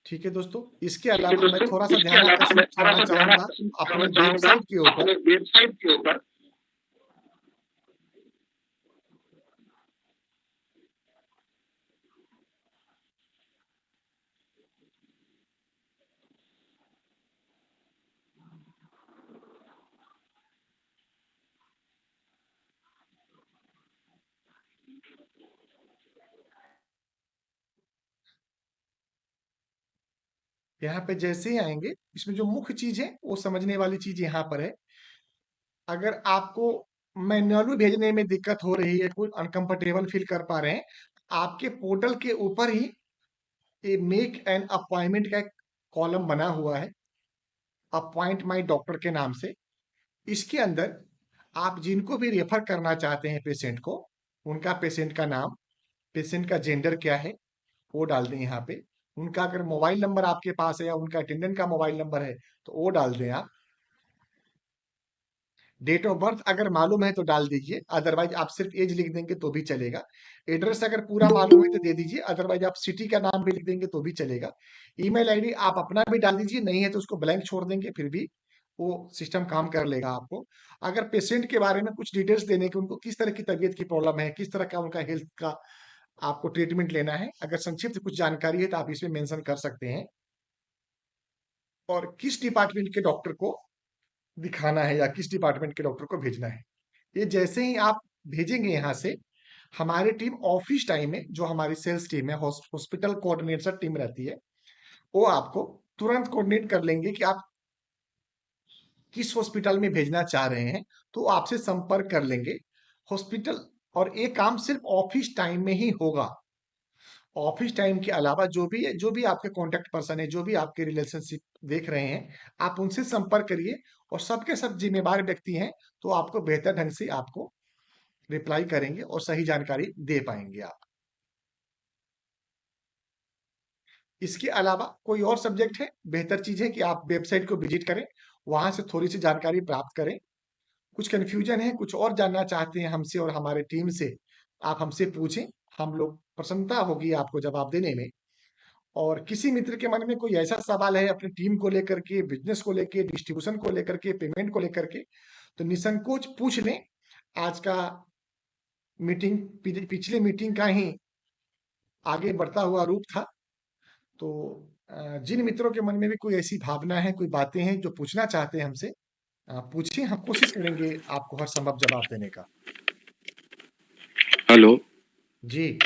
ठीक है दोस्तों, इसके अलावा मैं थोड़ा सा ध्यान आकर्षित करना चाहूंगा अपने वेबसाइट के ऊपर। यहाँ पे जैसे ही आएंगे, इसमें जो मुख्य चीज है वो समझने वाली चीज यहाँ पर है। अगर आपको मैन्युअली भेजने में दिक्कत हो रही है, कोई अनकंफर्टेबल फील कर पा रहे हैं, आपके पोर्टल के ऊपर ही ये मेक एन अपॉइंटमेंट का एक कॉलम बना हुआ है, अपॉइंट माई डॉक्टर के नाम से। इसके अंदर आप जिनको भी रेफर करना चाहते हैं पेशेंट को, उनका पेशेंट का नाम, पेशेंट का जेंडर क्या है वो डाल दें यहाँ पे। उनका अगर मोबाइल नंबर आपके पास है या उनका अटेंडेंट का मोबाइल नंबर है तो वो डाल दें आप। डेट ऑफ बर्थ अगर मालूम है तो डाल दीजिए, अदरवाइज आप सिर्फ एज लिख देंगे तो भी चलेगा। एड्रेस अगर पूरा मालूम है तो दे दीजिए, अदरवाइज आप सिटी का नाम भी लिख देंगे तो भी चलेगा। ईमेल आईडी आप अपना भी डाल दीजिए, नहीं है तो उसको ब्लैंक छोड़ देंगे, फिर भी वो सिस्टम काम कर लेगा आपको। अगर पेशेंट के बारे में कुछ डिटेल्स देने की, उनको किस तरह की तबीयत की प्रॉब्लम है, किस तरह का उनका हेल्थ का आपको ट्रीटमेंट लेना है, अगर संक्षिप्त कुछ जानकारी है तो आप इसमें मेंशन कर सकते हैं। और किस डिपार्टमेंट के डॉक्टर को दिखाना है या किस डिपार्टमेंट के डॉक्टर को भेजना है, ये जैसे ही आप भेजेंगे यहाँ से हमारी टीम ऑफिस टाइम में जो हमारी सेल्स टीम है, हॉस्पिटल कोऑर्डिनेटर टीम रहती है, वो आपको तुरंत कोऑर्डिनेट कर लेंगे कि आप किस हॉस्पिटल में भेजना चाह रहे हैं, तो आपसे संपर्क कर लेंगे हॉस्पिटल। और ये काम सिर्फ ऑफिस टाइम में ही होगा। ऑफिस टाइम के अलावा जो भी है, जो भी आपके कॉन्टेक्ट पर्सन है, जो भी आपके रिलेशनशिप देख रहे हैं, आप उनसे संपर्क करिए और सबके सब जिम्मेवार व्यक्ति हैं, तो आपको बेहतर ढंग से आपको रिप्लाई करेंगे और सही जानकारी दे पाएंगे आप। इसके अलावा कोई और सब्जेक्ट है, बेहतर चीज है कि आप वेबसाइट को विजिट करें, वहां से थोड़ी सी जानकारी प्राप्त करें। कुछ कंफ्यूजन है, कुछ और जानना चाहते हैं हमसे और हमारे टीम से, आप हमसे पूछें, हम लोग प्रसन्नता होगी आपको जवाब देने में। और किसी मित्र के मन में कोई ऐसा सवाल है अपनी टीम को लेकर के, बिजनेस को लेकर, डिस्ट्रीब्यूशन को लेकर के, पेमेंट को लेकर के, तो निसंकोच पूछ लें। आज का मीटिंग पिछले मीटिंग का ही आगे बढ़ता हुआ रूप था। तो जिन मित्रों के मन में भी कोई ऐसी भावना है, कोई बातें हैं जो पूछना चाहते हैं हमसे, पूछिए, हम कोशिश करेंगे आपको हर संभव जवाब देने का। हेलो जी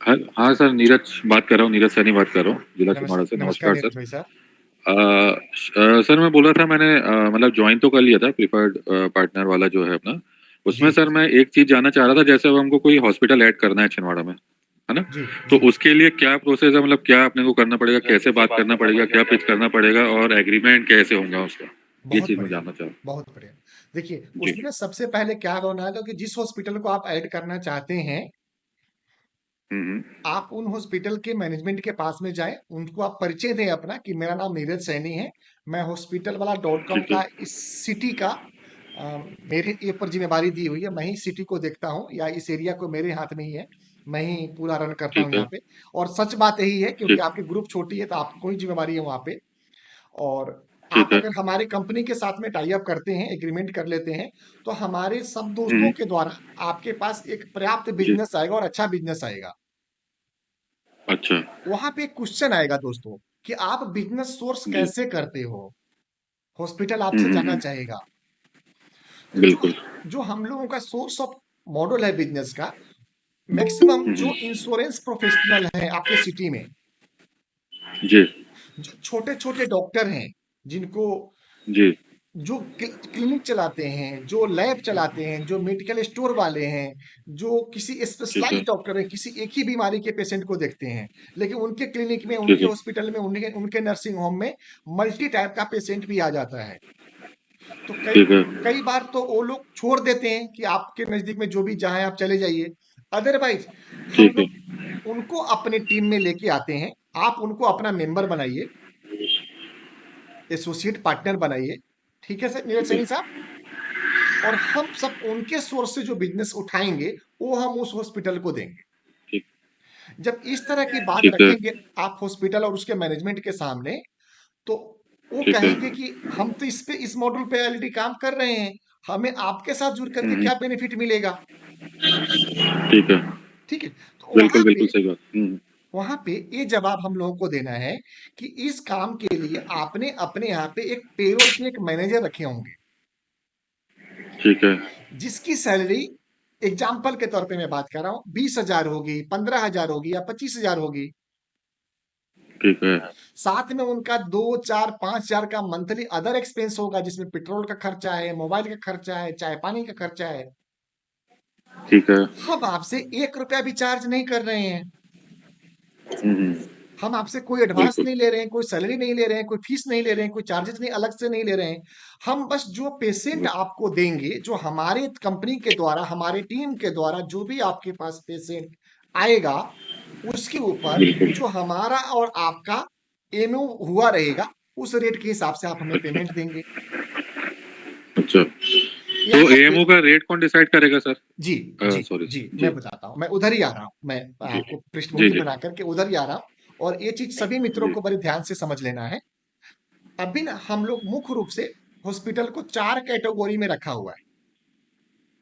हाँ सर, नीरज बात कर रहा हूँ, नीरज सैनी बात कर रहा हूँ, जिला छिंदवाड़ा से। नमस्कार नमस्कार नीरज सर। भाई साहब। सर मैं बोल रहा था, मैंने मतलब ज्वाइन तो कर लिया था प्रिफर्ड पार्टनर वाला जो है अपना, उसमें जी सर मैं एक चीज जानना चाह रहा था। जैसे अब हमको कोई हॉस्पिटल ऐड करना है छिंदवाड़ा में, है ना, जी तो जी उसके लिए क्या प्रोसेस है, मतलब क्या अपने को करना पड़ेगा, कैसे बात करना पड़ेगा, क्या पिच करना पड़ेगा और एग्रीमेंट कैसे होगा उसका, ये बहुत चीज मैं बढ़िया, जानना चाह रहा बहुत बढ़िया। देखिए, हूँ। जी। उसमें सबसे पहले क्या होना है कि जिस हॉस्पिटल को आप ऐड करना चाहते हैं, हम्म। आप उन हॉस्पिटल के मैनेजमेंट के पास में जाएं, उनको आप परिचय दें अपना कि मेरा नाम नीरज सैनी है, मैं हॉस्पिटल वाला .com ठीक है। का इस सिटी का मेरे ये पर जिम्मेवारी दी हुई है, मैं ही सिटी को देखता हूँ, या इस एरिया को मेरे हाथ में ही है, मैं ही पूरा रन करता हूँ ठीक है। यहाँ पे। और सच बात यही है, क्योंकि ठीक। आपकी ग्रुप छोटी है तो आपको ही जिम्मेवारी है वहाँ पे। और आप ठीक है। अगर हमारे कंपनी के साथ में टाई अप करते हैं, एग्रीमेंट कर लेते हैं, तो हमारे सब दोस्तों हम्म। के द्वारा आपके पास एक पर्याप्त जी। बिजनेस आएगा और अच्छा बिजनेस आएगा। अच्छा। वहां पे एक क्वेश्चन आएगा दोस्तों कि आप बिजनेस सोर्स जी। कैसे करते हो, हॉस्पिटल आपसे जानना हम्म। चाहेगा। तो जो बिल्कुल। जो हम लोगों का सोर्स ऑफ मॉडल है बिजनेस का, मैक्सिमम जो हम्म। इंश्योरेंस प्रोफेशनल है आपके सिटी में, जी। जो छोटे छोटे डॉक्टर हैं, जिनको जी। जो क्लिनिक चलाते हैं, जो लैब चलाते हैं, जो मेडिकल स्टोर वाले हैं, जो किसी ठीक स्पेशलाइज्ड है। डॉक्टर हैं, किसी एक ही बीमारी के पेशेंट को देखते हैं, लेकिन उनके क्लिनिक में, ठीक उनके है। हॉस्पिटल में, उनके उनके नर्सिंग होम में मल्टी टाइप का पेशेंट भी आ जाता है। तो कई ठीक है। कई बार तो वो लोग छोड़ देते हैं कि आपके नजदीक में जो भी जहां आप चले जाइए। अदरवाइज हम ठीक है। लोग उनको अपने टीम में लेके आते हैं। आप उनको अपना मेंबर बनाइए, एसोसिएट पार्टनर बनाइए, ठीक है सर नीरज ठीक है। सैनी साहब। और हम सब उनके सोर्स से जो बिजनेस उठाएंगे, वो हम उस हॉस्पिटल को देंगे। ठीक। जब इस तरह की बात ठीक है। रखेंगे आप हॉस्पिटल और उसके मैनेजमेंट के सामने, तो वो ठीक है। कहेंगे कि हम तो इस मॉडल पे ऑलरेडी काम कर रहे हैं, हमें आपके साथ जुड़ करके हम्म। क्या बेनिफिट मिलेगा। ठीक है। ठीक है, तो बिल्कुल बिल्कुल सही बात। वहां पे ये जवाब हम लोगों को देना है कि इस काम के लिए आपने अपने यहाँ पे एक पेरोल के एक मैनेजर रखे होंगे, ठीक है। जिसकी सैलरी, एग्जाम्पल के तौर पे मैं बात कर रहा हूँ, 20,000 होगी, 15,000 होगी या 25,000 होगी। ठीक है। साथ में उनका 2, 4, 5,000 का मंथली अदर एक्सपेंस होगा, जिसमें पेट्रोल का खर्चा है, मोबाइल का खर्चा है, चाय पानी का खर्चा है। ठीक है। हम आपसे 1 रुपया भी चार्ज नहीं कर रहे हैं, हम्म। हम आपसे कोई एडवांस बिल्कुल। नहीं ले रहे हैं, कोई सैलरी नहीं ले रहे हैं, कोई फीस नहीं ले रहे हैं, कोई चार्जेस नहीं अलग से नहीं ले रहे हैं। हम बस जो पेशेंट आपको देंगे, जो हमारे कंपनी के द्वारा, हमारी टीम के द्वारा जो भी आपके पास पेशेंट आएगा, उसके ऊपर बिल्कुल। जो हमारा और आपका एमओ हुआ रहेगा, उस रेट के हिसाब से आप हमें अच्छा। पेमेंट देंगे। अच्छा, तो यहाँ पे एएमओ का रेट कौन डिसाइड करेगा सर? जी जी सॉरी जी सर। मैं जी। बताता हूँ, मैं उधर ही आ रहा हूँ, मैं जी। आपको जी। पृष्ठभूमि जी। बना करके उधर ही आ रहा हूँ। और ये चीज सभी मित्रों जी। को बड़े ध्यान से समझ लेना है। अभी ना हम लोग मुख्य रूप से हॉस्पिटल को 4 कैटेगरी में रखा हुआ है,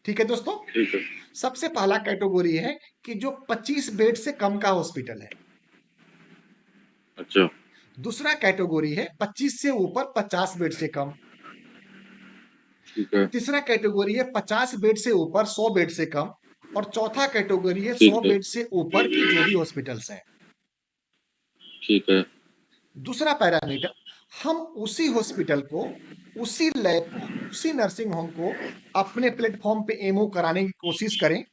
ठीक है दोस्तों। ठीक है। सबसे पहला कैटेगरी है कि जो 25 बेड से कम का हॉस्पिटल है। अच्छा। दूसरा कैटेगरी है 25 से ऊपर 50 बेड से कम। ठीक है। तीसरा कैटेगरी है 50 बेड से ऊपर 100 बेड से कम। और चौथा कैटेगरी है ठीक 100 है। बेड से ऊपर की जो भी हॉस्पिटल्स हैं। ठीक है। दूसरा पैरामीटर, हम उसी हॉस्पिटल को, उसी लैब को, उसी नर्सिंग होम को अपने प्लेटफॉर्म पे एमओ कराने की कोशिश करें।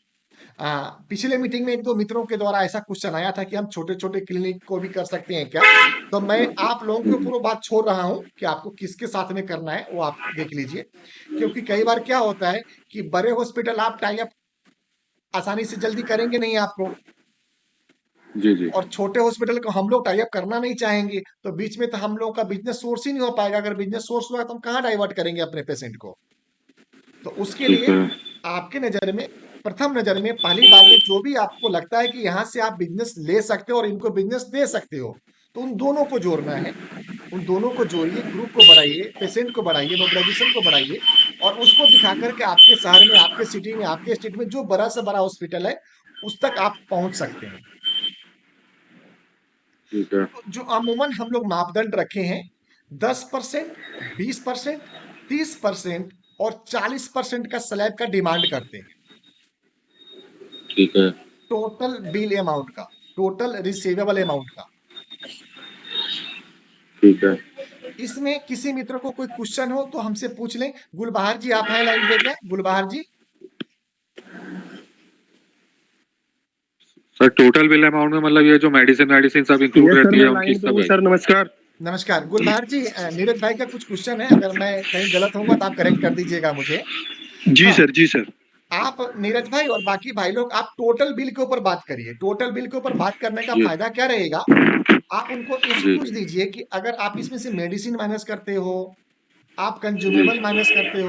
पिछले मीटिंग में एक दो मित्रों के द्वारा ऐसा क्वेश्चन आया था कि हम छोटे छोटे क्लिनिक को भी कर सकते हैं क्या। तो मैं आप लोगों के ऊपर वो बात छोड़ रहा हूं कि आपको किसके साथ में करना है, वो आप देख लीजिए। क्योंकि कई बार क्या होता है कि बड़े हॉस्पिटल आप टाई अप आसानी से जल्दी करेंगे नहीं आपको, जी जी। और छोटे हॉस्पिटल को हम लोग टाई अप करना नहीं चाहेंगे, तो बीच में तो हम लोगों का बिजनेस सोर्स ही नहीं हो पाएगा। अगर बिजनेस सोर्स होगा तो हम कहाँ डाइवर्ट करेंगे अपने पेशेंट को। तो उसके ठीक लिए है। आपके नजर में, प्रथम नजर में, पहली बात है, जो भी आपको लगता है कि यहाँ से आप बिजनेस ले सकते हो और इनको बिजनेस दे सकते हो, तो उन दोनों को जोड़ना है। उन दोनों को जोड़िए, ग्रुप को बढ़ाइए, पेशेंट को बढ़ाइए, मोबिलाइजेशन को बढ़ाइए, और उसको दिखा करके आपके शहर में, आपके सिटी में, आपके स्टेट में जो बड़ा से बड़ा हॉस्पिटल है उस तक आप पहुंच सकते हैं। ठीक है। जो अमूमन हम लोग मापदंड रखे हैं, 10%, 20%, 30% और 40% का स्लैब का डिमांड करते हैं, ठीक है। टोटल बिल अमाउंट का, टोटल रिसीवेबल अमाउंट का। ठीक है। इसमें किसी मित्र को कोई क्वेश्चन हो तो हमसे पूछ लें। गुलबहार जी, आप हैं लाइन पे क्या? गुलबहार जी, सर टोटल बिल अमाउंट में मतलब ये जो मेडिसिन मेडिसिन सब इंक्लूड रहती है उनकी सब है? सर नमस्कार। नमस्कार गुलबहार जी। नीरज भाई का कुछ क्वेश्चन है, अगर मैं कहीं गलत होऊंगा तो आप करेक्ट कर दीजिएगा मुझे। जी हाँ, सर, जी सर। आप नीरज भाई और बाकी भाई लोग, आप टोटल बिल के ऊपर बात करिए। टोटल बिल के ऊपर बात करने का जी फायदा क्या रहेगा, आप उनको जी एक्सक्यूज दीजिए कि अगर आप इसमें से मेडिसिन माइनस करते हो, आप जी कंज्यूमेबल माइनस करते हो,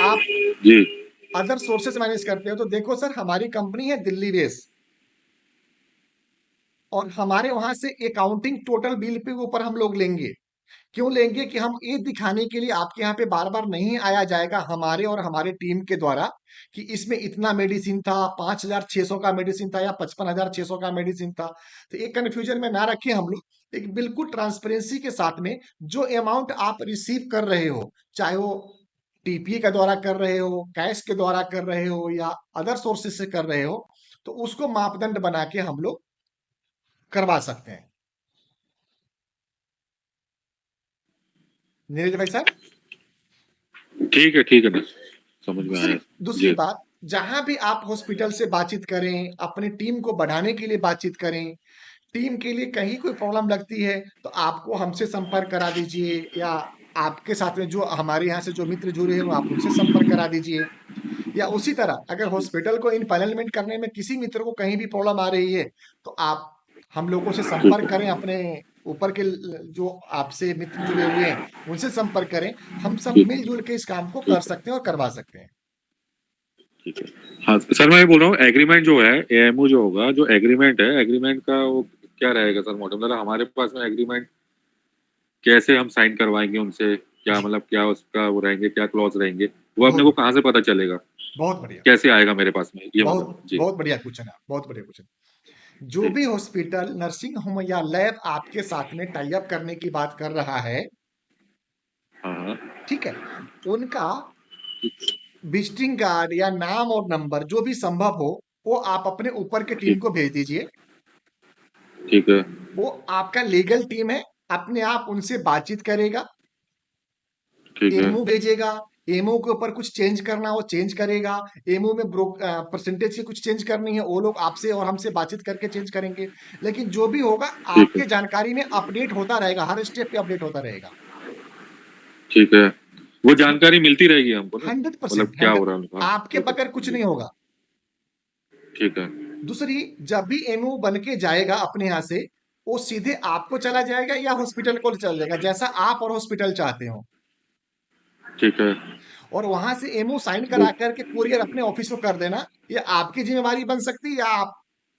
आप जी। अदर सोर्सेज माइनस करते हो, तो देखो सर, हमारी कंपनी है दिल्ली बेस, और हमारे वहां से अकाउंटिंग टोटल बिल पे ऊपर हम लोग लेंगे। क्यों लेंगे कि हम ये दिखाने के लिए आपके यहाँ पे बार बार नहीं आया जाएगा हमारे और हमारे टीम के द्वारा कि इसमें इतना मेडिसिन था, 5,600 का मेडिसिन था या 55,600 का मेडिसिन था। तो एक कंफ्यूजन में ना रखें हम लोग, एक बिल्कुल ट्रांसपेरेंसी के साथ में जो अमाउंट आप रिसीव कर रहे हो, चाहे वो टीपीए के द्वारा कर रहे हो, कैश के द्वारा कर रहे हो, या अदर सोर्सेज से कर रहे हो, तो उसको मापदंड बना के हम लोग करवा सकते हैं। नीरज भाई साहब, ठीक है ना, समझ में दूसरी आया। दूसरी जी बात, जहां भी आप हॉस्पिटल से बातचीत करें, अपनी टीम को बढ़ाने के लिए बातचीत करें, टीम के लिए कहीं कोई प्रॉब्लम लगती है तो आपको हमसे संपर्क करा दीजिए, या आपके साथ में जो हमारे यहाँ से जो मित्र जुड़े हैं आप उनसे संपर्क करा दीजिए। या उसी तरह अगर हॉस्पिटल को इनपैनलमेंट करने में किसी मित्र को कहीं भी प्रॉब्लम आ रही है तो आप हम लोगों से ठीक संपर्क है। करें, अपने ऊपर के जो आपसे मित्र जुड़े हुए हैं उनसे संपर्क करें। हम सब ठीक मिलजुल के इस काम को कर ठीक है। सकते हैं और करवा सकते हैं। ठीक है। हाँ सर, मैं ये बोल रहा हूँ एग्रीमेंट जो है, एएमओ जो होगा, जो एग्रीमेंट है, एग्रीमेंट का वो क्या रहेगा सर मॉडल? मतलब हमारे पास में एग्रीमेंट कैसे हम साइन करवाएंगे उनसे? क्या जी, मतलब क्या उसका वो रहेंगे, क्या क्लॉज रहेंगे? वो अपने बहुत को बढ़िया, कहाँ से पता चलेगा? बहुत बढ़िया, कैसे आएगा मेरे पास में ये मतलब? बहुत जी। बहुत बढ़िया क्वेश्चन है, बहुत बढ़िया क्वेश्चन। जो जी। भी हॉस्पिटल, नर्सिंग होम या लैब आपके साथ में टाई अप करने की बात कर रहा है, हाँ हाँ। ठीक है, उनका विजिटिंग कार्ड या नाम और नंबर जो भी संभव हो, वो आप अपने ऊपर के टीम ठीक। को भेज दीजिए। ठीक है। वो आपका लीगल टीम है, अपने आप उनसे बातचीत करेगा, ठीक है। एमओ भेजेगा, एमओ के ऊपर कुछ चेंज करना हो चेंज करेगा, एमओ में परसेंटेज की कुछ चेंज करनी है वो लोग आपसे और हमसे बातचीत करके चेंज करेंगे। लेकिन जो भी होगा ठीक है। आपके जानकारी में अपडेट होता रहेगा, हर स्टेप पे अपडेट होता रहेगा। ठीक है। वो जानकारी मिलती रहेगी हमको ना, मतलब 100%, क्या हो 100, रहा है उनका आपके प्रोजेक्ट? बगैर कुछ जी। नहीं होगा। ठीक है। दूसरी, जब भी एमओ बन के जाएगा अपने यहाँ से, वो सीधे आपको चला जाएगा या हॉस्पिटल को चला जाएगा, जैसा आप और हॉस्पिटल चाहते हो। ठीक है। और वहां से एमओ साइन वो करा करके कुरियर अपने ऑफिस को कर देना। ये आपकी जिम्मेवारी बन सकती है या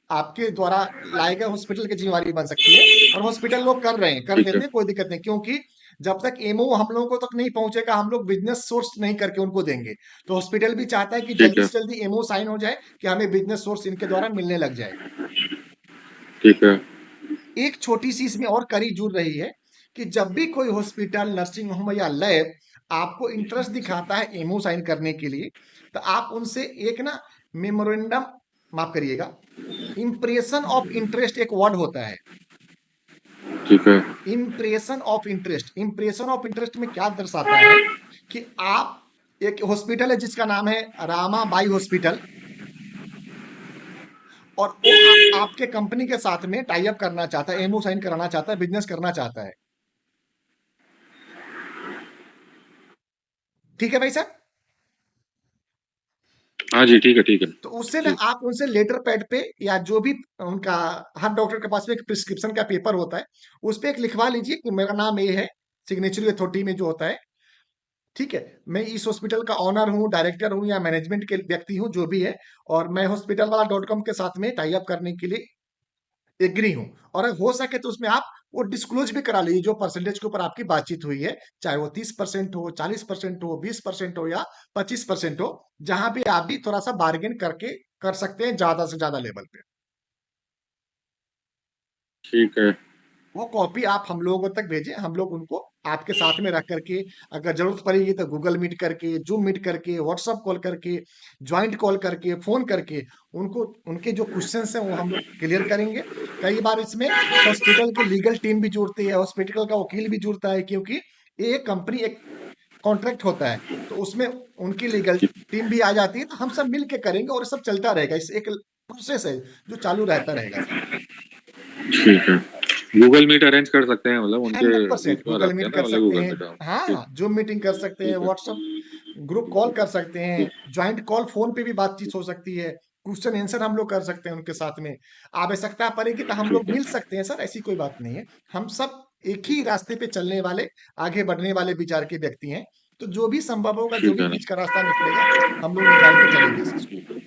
आपके द्वारा लाए गए हॉस्पिटल की जिम्मेवारी बन सकती है। और हॉस्पिटल लोग कर रहे हैं, कर ठीक लेते है। हैं, कोई दिक्कत नहीं, क्योंकि जब तक एमओ हम लोगों को तक नहीं पहुंचेगा हम लोग बिजनेस सोर्स नहीं करके उनको देंगे। तो हॉस्पिटल भी चाहता है कि ठीक जल्दी है। से जल्दी एमओ साइन हो जाए कि हमें बिजनेस सोर्स इनके द्वारा मिलने लग जाए। ठीक है। एक छोटी सी इसमें और कड़ी जुड़ रही है कि जब भी कोई हॉस्पिटल, नर्सिंग होम या लैब आपको इंटरेस्ट दिखाता है एमओ साइन करने के लिए, तो आप उनसे एक ना मेमोरेंडम, माफ करिएगा, इंप्रेशन ऑफ इंटरेस्ट एक वर्ड होता है, ठीक है, impression of interest. Impression of interest में क्या दर्शाता है कि आप, एक हॉस्पिटल है जिसका नाम है रामाबाई हॉस्पिटल, और वो आपके कंपनी के साथ में टाई अप करना चाहता है, एमओ साइन कराना चाहता है, बिजनेस करना चाहता है। ठीक है भाई साहब? हाँ जी, ठीक है, ठीक है। तो उससे ना आप उनसे लेटर पैड पे, या जो भी उनका, हर डॉक्टर के पास में एक प्रिस्क्रिप्शन का पेपर होता है, उस पे एक लिखवा लीजिए कि मेरा नाम ये है, सिग्नेचर अथॉरिटी में जो होता है, ठीक है, मैं इस हॉस्पिटल का ऑनर हूँ, डायरेक्टर हूँ, या मैनेजमेंट के व्यक्ति हूँ, जो भी है, और मैं हॉस्पिटल वाला .com के साथ में टाई अप करने के लिए एग्री हूँ। और अगर हो सके तो उसमें आप वो डिस्क्लोज भी करा लीजिए जो परसेंटेज के ऊपर आपकी बातचीत हुई है, चाहे वो 30% हो, 40% हो, 20% हो, या 25% हो, जहां भी आप भी थोड़ा सा बार्गेन करके कर सकते हैं ज्यादा से ज्यादा लेवल पे। ठीक है, वो कॉपी आप हम लोगों तक भेजें, हम लोग उनको आपके साथ में रख करके, अगर जरूरत पड़ेगी तो गूगल मीट करके, जूम मीट करके, व्हाट्सअप कॉल करके, ज्वाइंट कॉल करके, फोन करके, उनको उनके जो क्वेश्चंस हैं वो हम लोग क्लियर करेंगे। कई बार इसमें हॉस्पिटल की लीगल टीम भी जुड़ती है, हॉस्पिटल का वकील भी जुड़ता है, क्योंकि ये कंपनी एक कॉन्ट्रैक्ट होता है, तो उसमें उनकी लीगल टीम भी आ जाती है, तो हम सब मिल के करेंगे और सब चलता रहेगा। इस एक प्रोसेस है जो चालू रहता रहेगा सर। ठीक है। गूगल मीट अरेंज कर सकते हैं, मतलब उनके 100% बीच में गूगल रख के मीट ना, कर मतलब सकते गूगल हैं, मीट। हाँ, ठीक, हाँ, जूम मीटिंग कर सकते हैं, ठीक है, व्हाट्सअप ग्रुप कॉल कर सकते हैं, ठीक, ज्वाइंट कॉल फोन पे भी बातचीत हो सकती है, क्वेश्चन आंसर हम लोग कर सकते हैं उनके साथ में। आवश्यकता पड़ेगी तो हम ठीक लोग है, मिल सकते हैं सर, ऐसी कोई बात नहीं है। हम सब एक ही रास्ते पे चलने वाले, आगे बढ़ने वाले विचार के व्यक्ति हैं, तो जो भी संभव होगा, जो ठीक भी है ना, बीच का रास्ता निकलेगा, हम लोग निकाल के चलेंगे इस चीज को।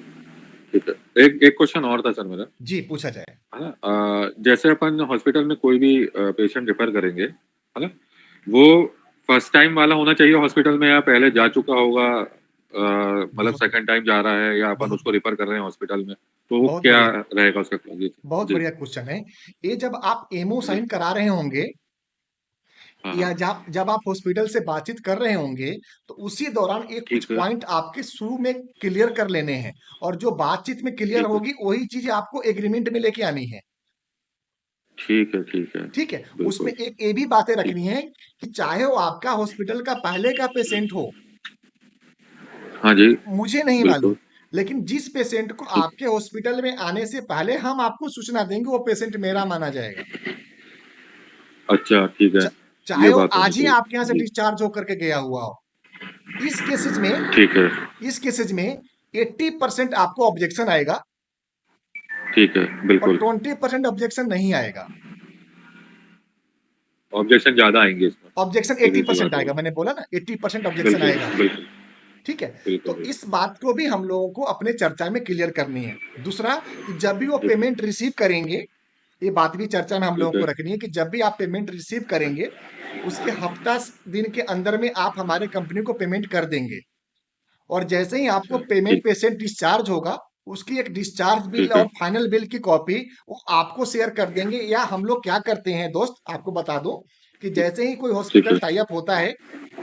ठीक है। एक एक क्वेश्चन और था सर मेरा, जी, पूछा जाए। है ना? जैसे अपन हॉस्पिटल में कोई भी पेशेंट रेफर करेंगे, है ना, वो फर्स्ट टाइम वाला होना चाहिए हॉस्पिटल में, या पहले जा चुका होगा, मतलब बहुत सेकंड टाइम जा रहा है, या अपन बहुत उसको रेफर कर रहे हैं हॉस्पिटल में, तो वो बहुत क्या बढ़िया, रहेगा उसका? जी, बहुत जी, बढ़िया क्वेश्चन है। ये जब आप एमओ जी, साइन करा रहे होंगे, हाँ, हाँ, या जब जब आप हॉस्पिटल से बातचीत कर रहे होंगे, तो उसी दौरान एक कुछ ठीक है, पॉइंट आपके शुरू में क्लियर कर लेने हैं, और जो बातचीत में क्लियर ठीक है, होगी वही चीजें आपको एग्रीमेंट में लेके आनी है। ठीक है, ठीक है, ठीक है, उसमें बिल्कुल, एक ये भी बातें ठीक, रखनी है कि चाहे वो आपका हॉस्पिटल का पहले का पेशेंट हो, हाँ जी, मुझे नहीं मालूम, बिल्कुल, लेकिन जिस पेशेंट को ठीक, आपके हॉस्पिटल में आने से पहले हम आपको सूचना देंगे, वो पेशेंट मेरा माना जाएगा। अच्छा, ठीक है, च- चाहे ये वो बात होनी आज ही चाहिए, आपके यहाँ से जी, डिस्चार्ज होकर के गया हुआ हो। इस केसेज में ठीक है, इस केसेज में 80% आपको ऑब्जेक्शन आएगा, ठीक है, और बिल्कुल, 20% ऑब्जेक्शन नहीं आएगा। ऑब्जेक्शन ज्यादा आएंगे इसमें, ऑब्जेक्शन सीधी सी 80% बात आएगा, होगी, मैंने बोला ना 80% ऑब्जेक्शन बिल्कुल, आएगा। बिल्कुल, ठीक है, बिल्कुल, तो इस बिल्कुल, बात को भी हम लोगों को अपने चर्चा में क्लियर करनी है। दूसरा, कि जब भी वो ठीक, पेमेंट रिसीव करेंगे, ये बात भी चर्चा में हम लोगों ठीक है, को रखनी है कि जब भी आप पेमेंट रिसीव करेंगे, उसके हफ्ता दिन के अंदर में आप हमारे कंपनी को पेमेंट कर देंगे, और जैसे ही आपको अच्छा, पेमेंट ठीक, पेशेंट डिस्चार्ज होगा, उसकी एक डिस्चार्ज बिल ठीक है, और फाइनल बिल की कॉपी वो आपको शेयर कर देंगे। या हम लोग क्या करते हैं दोस्त, आपको बता दूं कि ठीक, जैसे ही कोई ठीक हॉस्पिटल है, टाई अप होता है,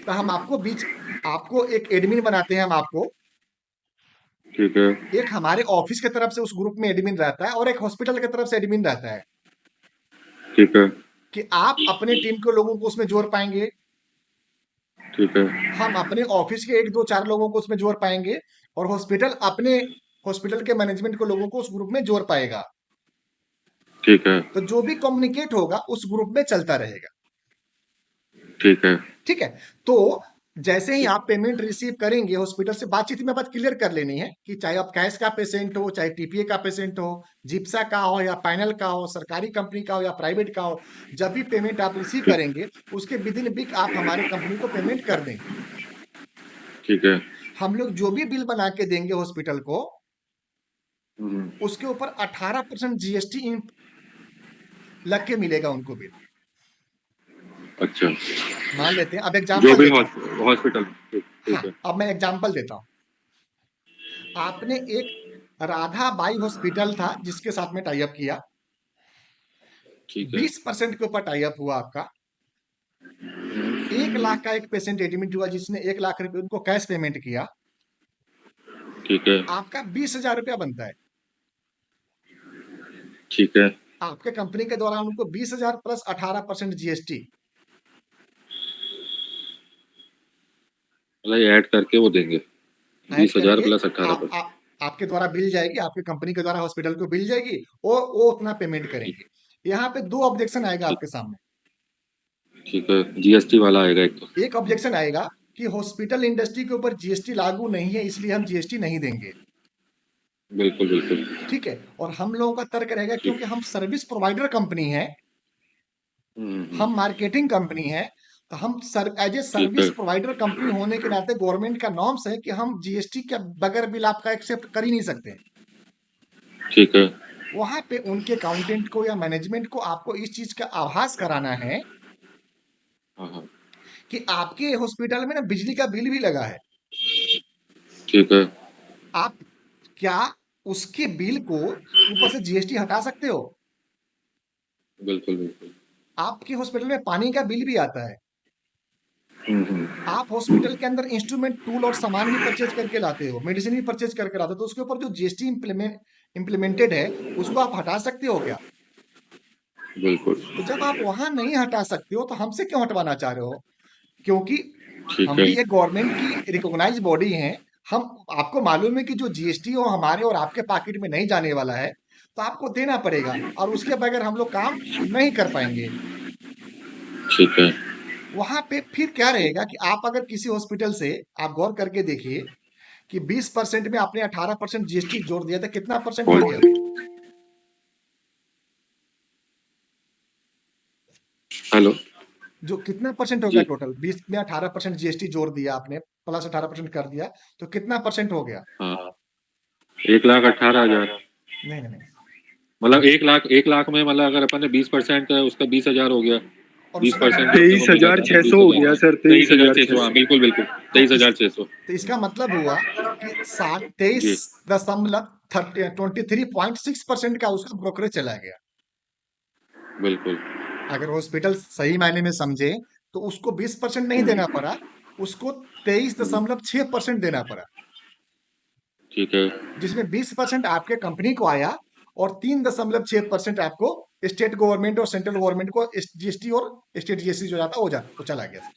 तो हम आपको एक एडमिन बनाते हैं, हम आपको ठीक है, एक, हमारे ऑफिस की तरफ से उस ग्रुप में एडमिन रहता है, और एक हॉस्पिटल की तरफ से एडमिन रहता है, ठीक है, कि आप अपने टीम के लोगों को उसमें जोड़ पाएंगे, ठीक है, हम अपने ऑफिस के एक दो चार लोगों को उसमें जोड़ पाएंगे, और हॉस्पिटल अपने हॉस्पिटल के मैनेजमेंट के लोगों को उस ग्रुप में जोड़ पाएगा। ठीक है, तो जो भी कम्युनिकेट होगा उस ग्रुप में चलता रहेगा। ठीक है, ठीक है, तो जैसे ही आप पेमेंट रिसीव करेंगे, हॉस्पिटल से बातचीत में बात क्लियर कर लेनी है कि चाहे आप कैश का पेशेंट हो, चाहे टीपीए का पेशेंट हो, जिप्सा का हो या पैनल का हो, सरकारी कंपनी का हो या प्राइवेट का हो, जब भी पेमेंट आप रिसीव ठीक, करेंगे, उसके विद इन वीक आप हमारे कंपनी को पेमेंट कर देंगे। ठीक है, हम लोग जो भी बिल बना के देंगे हॉस्पिटल को, हम्म, उसके ऊपर 18% जीएसटी लग के मिलेगा उनको बिल। अच्छा, मान लेते हैं, अब जो एग्जाम्पल भी देता हूँ। हॉस्पिटल, ठीक, हाँ, ठीक है, अब मैं एग्जाम्पल देता हूँ। आपने एक राधा बाई हॉस्पिटल था जिसके साथ में टाई अप किया, ठीक है, 20% के ऊपर टाई अप हुआ आपका, 1 लाख का एक पेशेंट एडमिट हुआ जिसने 1 लाख रुपए उनको कैश पेमेंट किया, ठीक है, आपका 20,000 रुपया बनता है। ठीक है, आपके कंपनी के द्वारा उनको 20,000 प्लस 18% जीएसटी मतलब ऐड करके वो देंगे ऐड 20,000 करके प्लस 18%। आपके द्वारा बिल जाएगी, आपके कंपनी के द्वारा हॉस्पिटल को बिल जाएगी, वो उतना पेमेंट करेंगे। यहाँ पे 2 ऑब्जेक्शन आएगा ठीक आपके सामने। ठीक है, जीएसटी वाला आएगा एक तो। एक ऑब्जेक्शन आएगा कि हॉस्पिटल इंडस्ट्री के ऊपर जीएसटी लागू नहीं है, इसलिए हम जीएसटी नहीं देंगे। बिल्कुल, बिल्कुल। ठीक है, और हम लोगों का तर्क रहेगा ठीक। क्योंकि हम सर्विस प्रोवाइडर कंपनी है, हम्म, हम मार्केटिंग कंपनी है, तो हम एज ए ठीक सर्विस है, प्रोवाइडर कंपनी होने के नाते गवर्नमेंट का नॉर्म्स है कि हम जीएसटी के बगैर बिल आपका एक्सेप्ट कर ही नहीं सकते। ठीक है, वहां पे उनके अकाउंटेंट को या मैनेजमेंट को आपको इस चीज का आभास कराना है हाँ, हाँ, कि आपके हॉस्पिटल में ना बिजली का बिल भी लगा है। ठीक है, आप क्या उसके बिल को ऊपर से जीएसटी हटा सकते हो? बिल्कुल, बिल्कुल। आपके हॉस्पिटल में पानी का बिल भी आता है। हम्म, आप हॉस्पिटल के अंदर इंस्ट्रूमेंट, टूल और सामान भी परचेज करके लाते हो, मेडिसिन भी परचेज करके लाते हो, तो उसके ऊपर जो जीएसटी इम्प्लीमेंटेड है उसको आप हटा सकते हो क्या? बिल्कुल, तो जब आप वहां नहीं हटा सकते हो तो हमसे क्यों हटवाना चाह रहे हो? क्योंकि ठीक हम है, भी एक गवर्नमेंट की रिकॉग्नाइज बॉडी हैं। हम आपको मालूम है कि जो जीएसटी हो हमारे और आपके पॉकेट में नहीं जाने वाला है, तो आपको देना पड़ेगा और उसके बगैर हम लोग काम नहीं कर पाएंगे। ठीक है, वहां पे फिर क्या रहेगा कि आप अगर किसी हॉस्पिटल से, आप गौर करके देखिए कि 20% में आपने 18% जीएसटी जोड़ दिया था, कितना परसेंट हो गया? हेलो, जो कितना परसेंट हो गया जी, टोटल? 20 में 18% जीएसटी जोड़ दिया आपने, प्लस 18% कर दिया, तो कितना परसेंट हो गया? हाँ, 1,18,000। नहीं नहीं नहीं, मतलब 1 लाख में मतलब अगर अपन ने 20% है उसका 20,000 हो गया। और बीस उसका परसेंट मतलब अपने को मिल जाता है ना, 23,600 हो गया सर, 23,600। हाँ, 23,600। बिल्कुल, बिल्कुल, तो इस 23,600। तो इसका मतलब हुआ कि 23 जी, दशमलव 23.6% का उसका ब्रोकरेज चला गया। बिल्कुल। अगर हॉस्पिटल सही मायने में समझे तो उसको 20% नहीं देना पड़ा, उसको 23.6% देना पड़ा, ठीक है, जिसमें 20% आपके कंपनी को आया और 3.6% आपको स्टेट गवर्नमेंट और सेंट्रल गवर्नमेंट को जीएसटी और स्टेट जीएसटी जो जाता वो चला गया।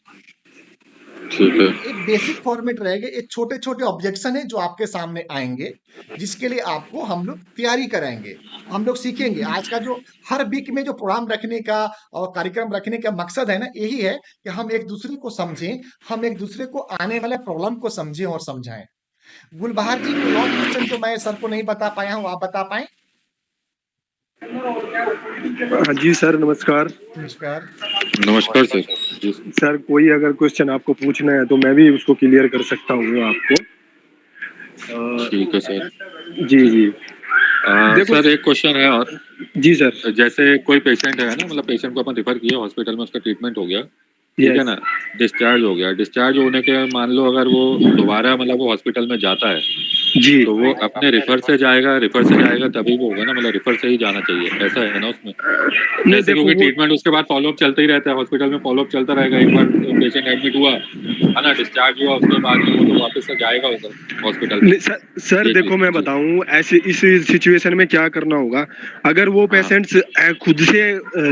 ठीक है, एक बेसिक फॉर्मेट रहेगा, एक छोटे छोटे ऑब्जेक्शन है जो आपके सामने आएंगे, जिसके लिए आपको हम लोग तैयारी कराएंगे, हम लोग सीखेंगे। आज का जो हर वीक में जो प्रोग्राम रखने का और कार्यक्रम रखने का मकसद है ना, यही है कि हम एक दूसरे को समझें, हम एक दूसरे को आने वाले प्रॉब्लम को समझें और समझाएं। गुलबहार जी, कोई और क्वेश्चन जो मैं सर को नहीं बता पाया हूँ, आप बता पाए? हाँ जी सर, नमस्कार। नमस्कार। नमस्कार सर। जी, सर कोई अगर क्वेश्चन आपको पूछना है तो मैं भी उसको क्लियर कर सकता हूँ आपको। ठीक है सर। जी जी। देखो सर एक क्वेश्चन है और, जी सर। जैसे कोई पेशेंट है ना, मतलब पेशेंट को अपन रिफर किया हॉस्पिटल में, उसका ट्रीटमेंट हो गया, ठीक है ना, डिस्चार्ज हो गया, डिस्चार्ज होने के मान लो अगर वो दोबारा मतलब वो हॉस्पिटल में जाता है जी तो वो अपने रिफर से जाएगा तभी वो होगा ना, मतलब रिफर से ही जाना चाहिए, ऐसा है ना उसमें? नहीं जैसे देखो क्योंकि वो ट्रीटमेंट उसके बाद फॉलोअप चलता ही रहता है, हॉस्पिटल में फॉलोअप चलता रहेगा, एक बार पेशेंट एडमिट हुआ है ना, डिस्चार्ज हुआ, उसके बाद में वो तो वापस से जाएगा उधर हॉस्पिटल में। नहीं, सर ये देखो चीज मैं जी, बताऊं ऐसे इस सिचुएशन में क्या करना होगा। अगर वो हाँ, पेशेंट्स खुद से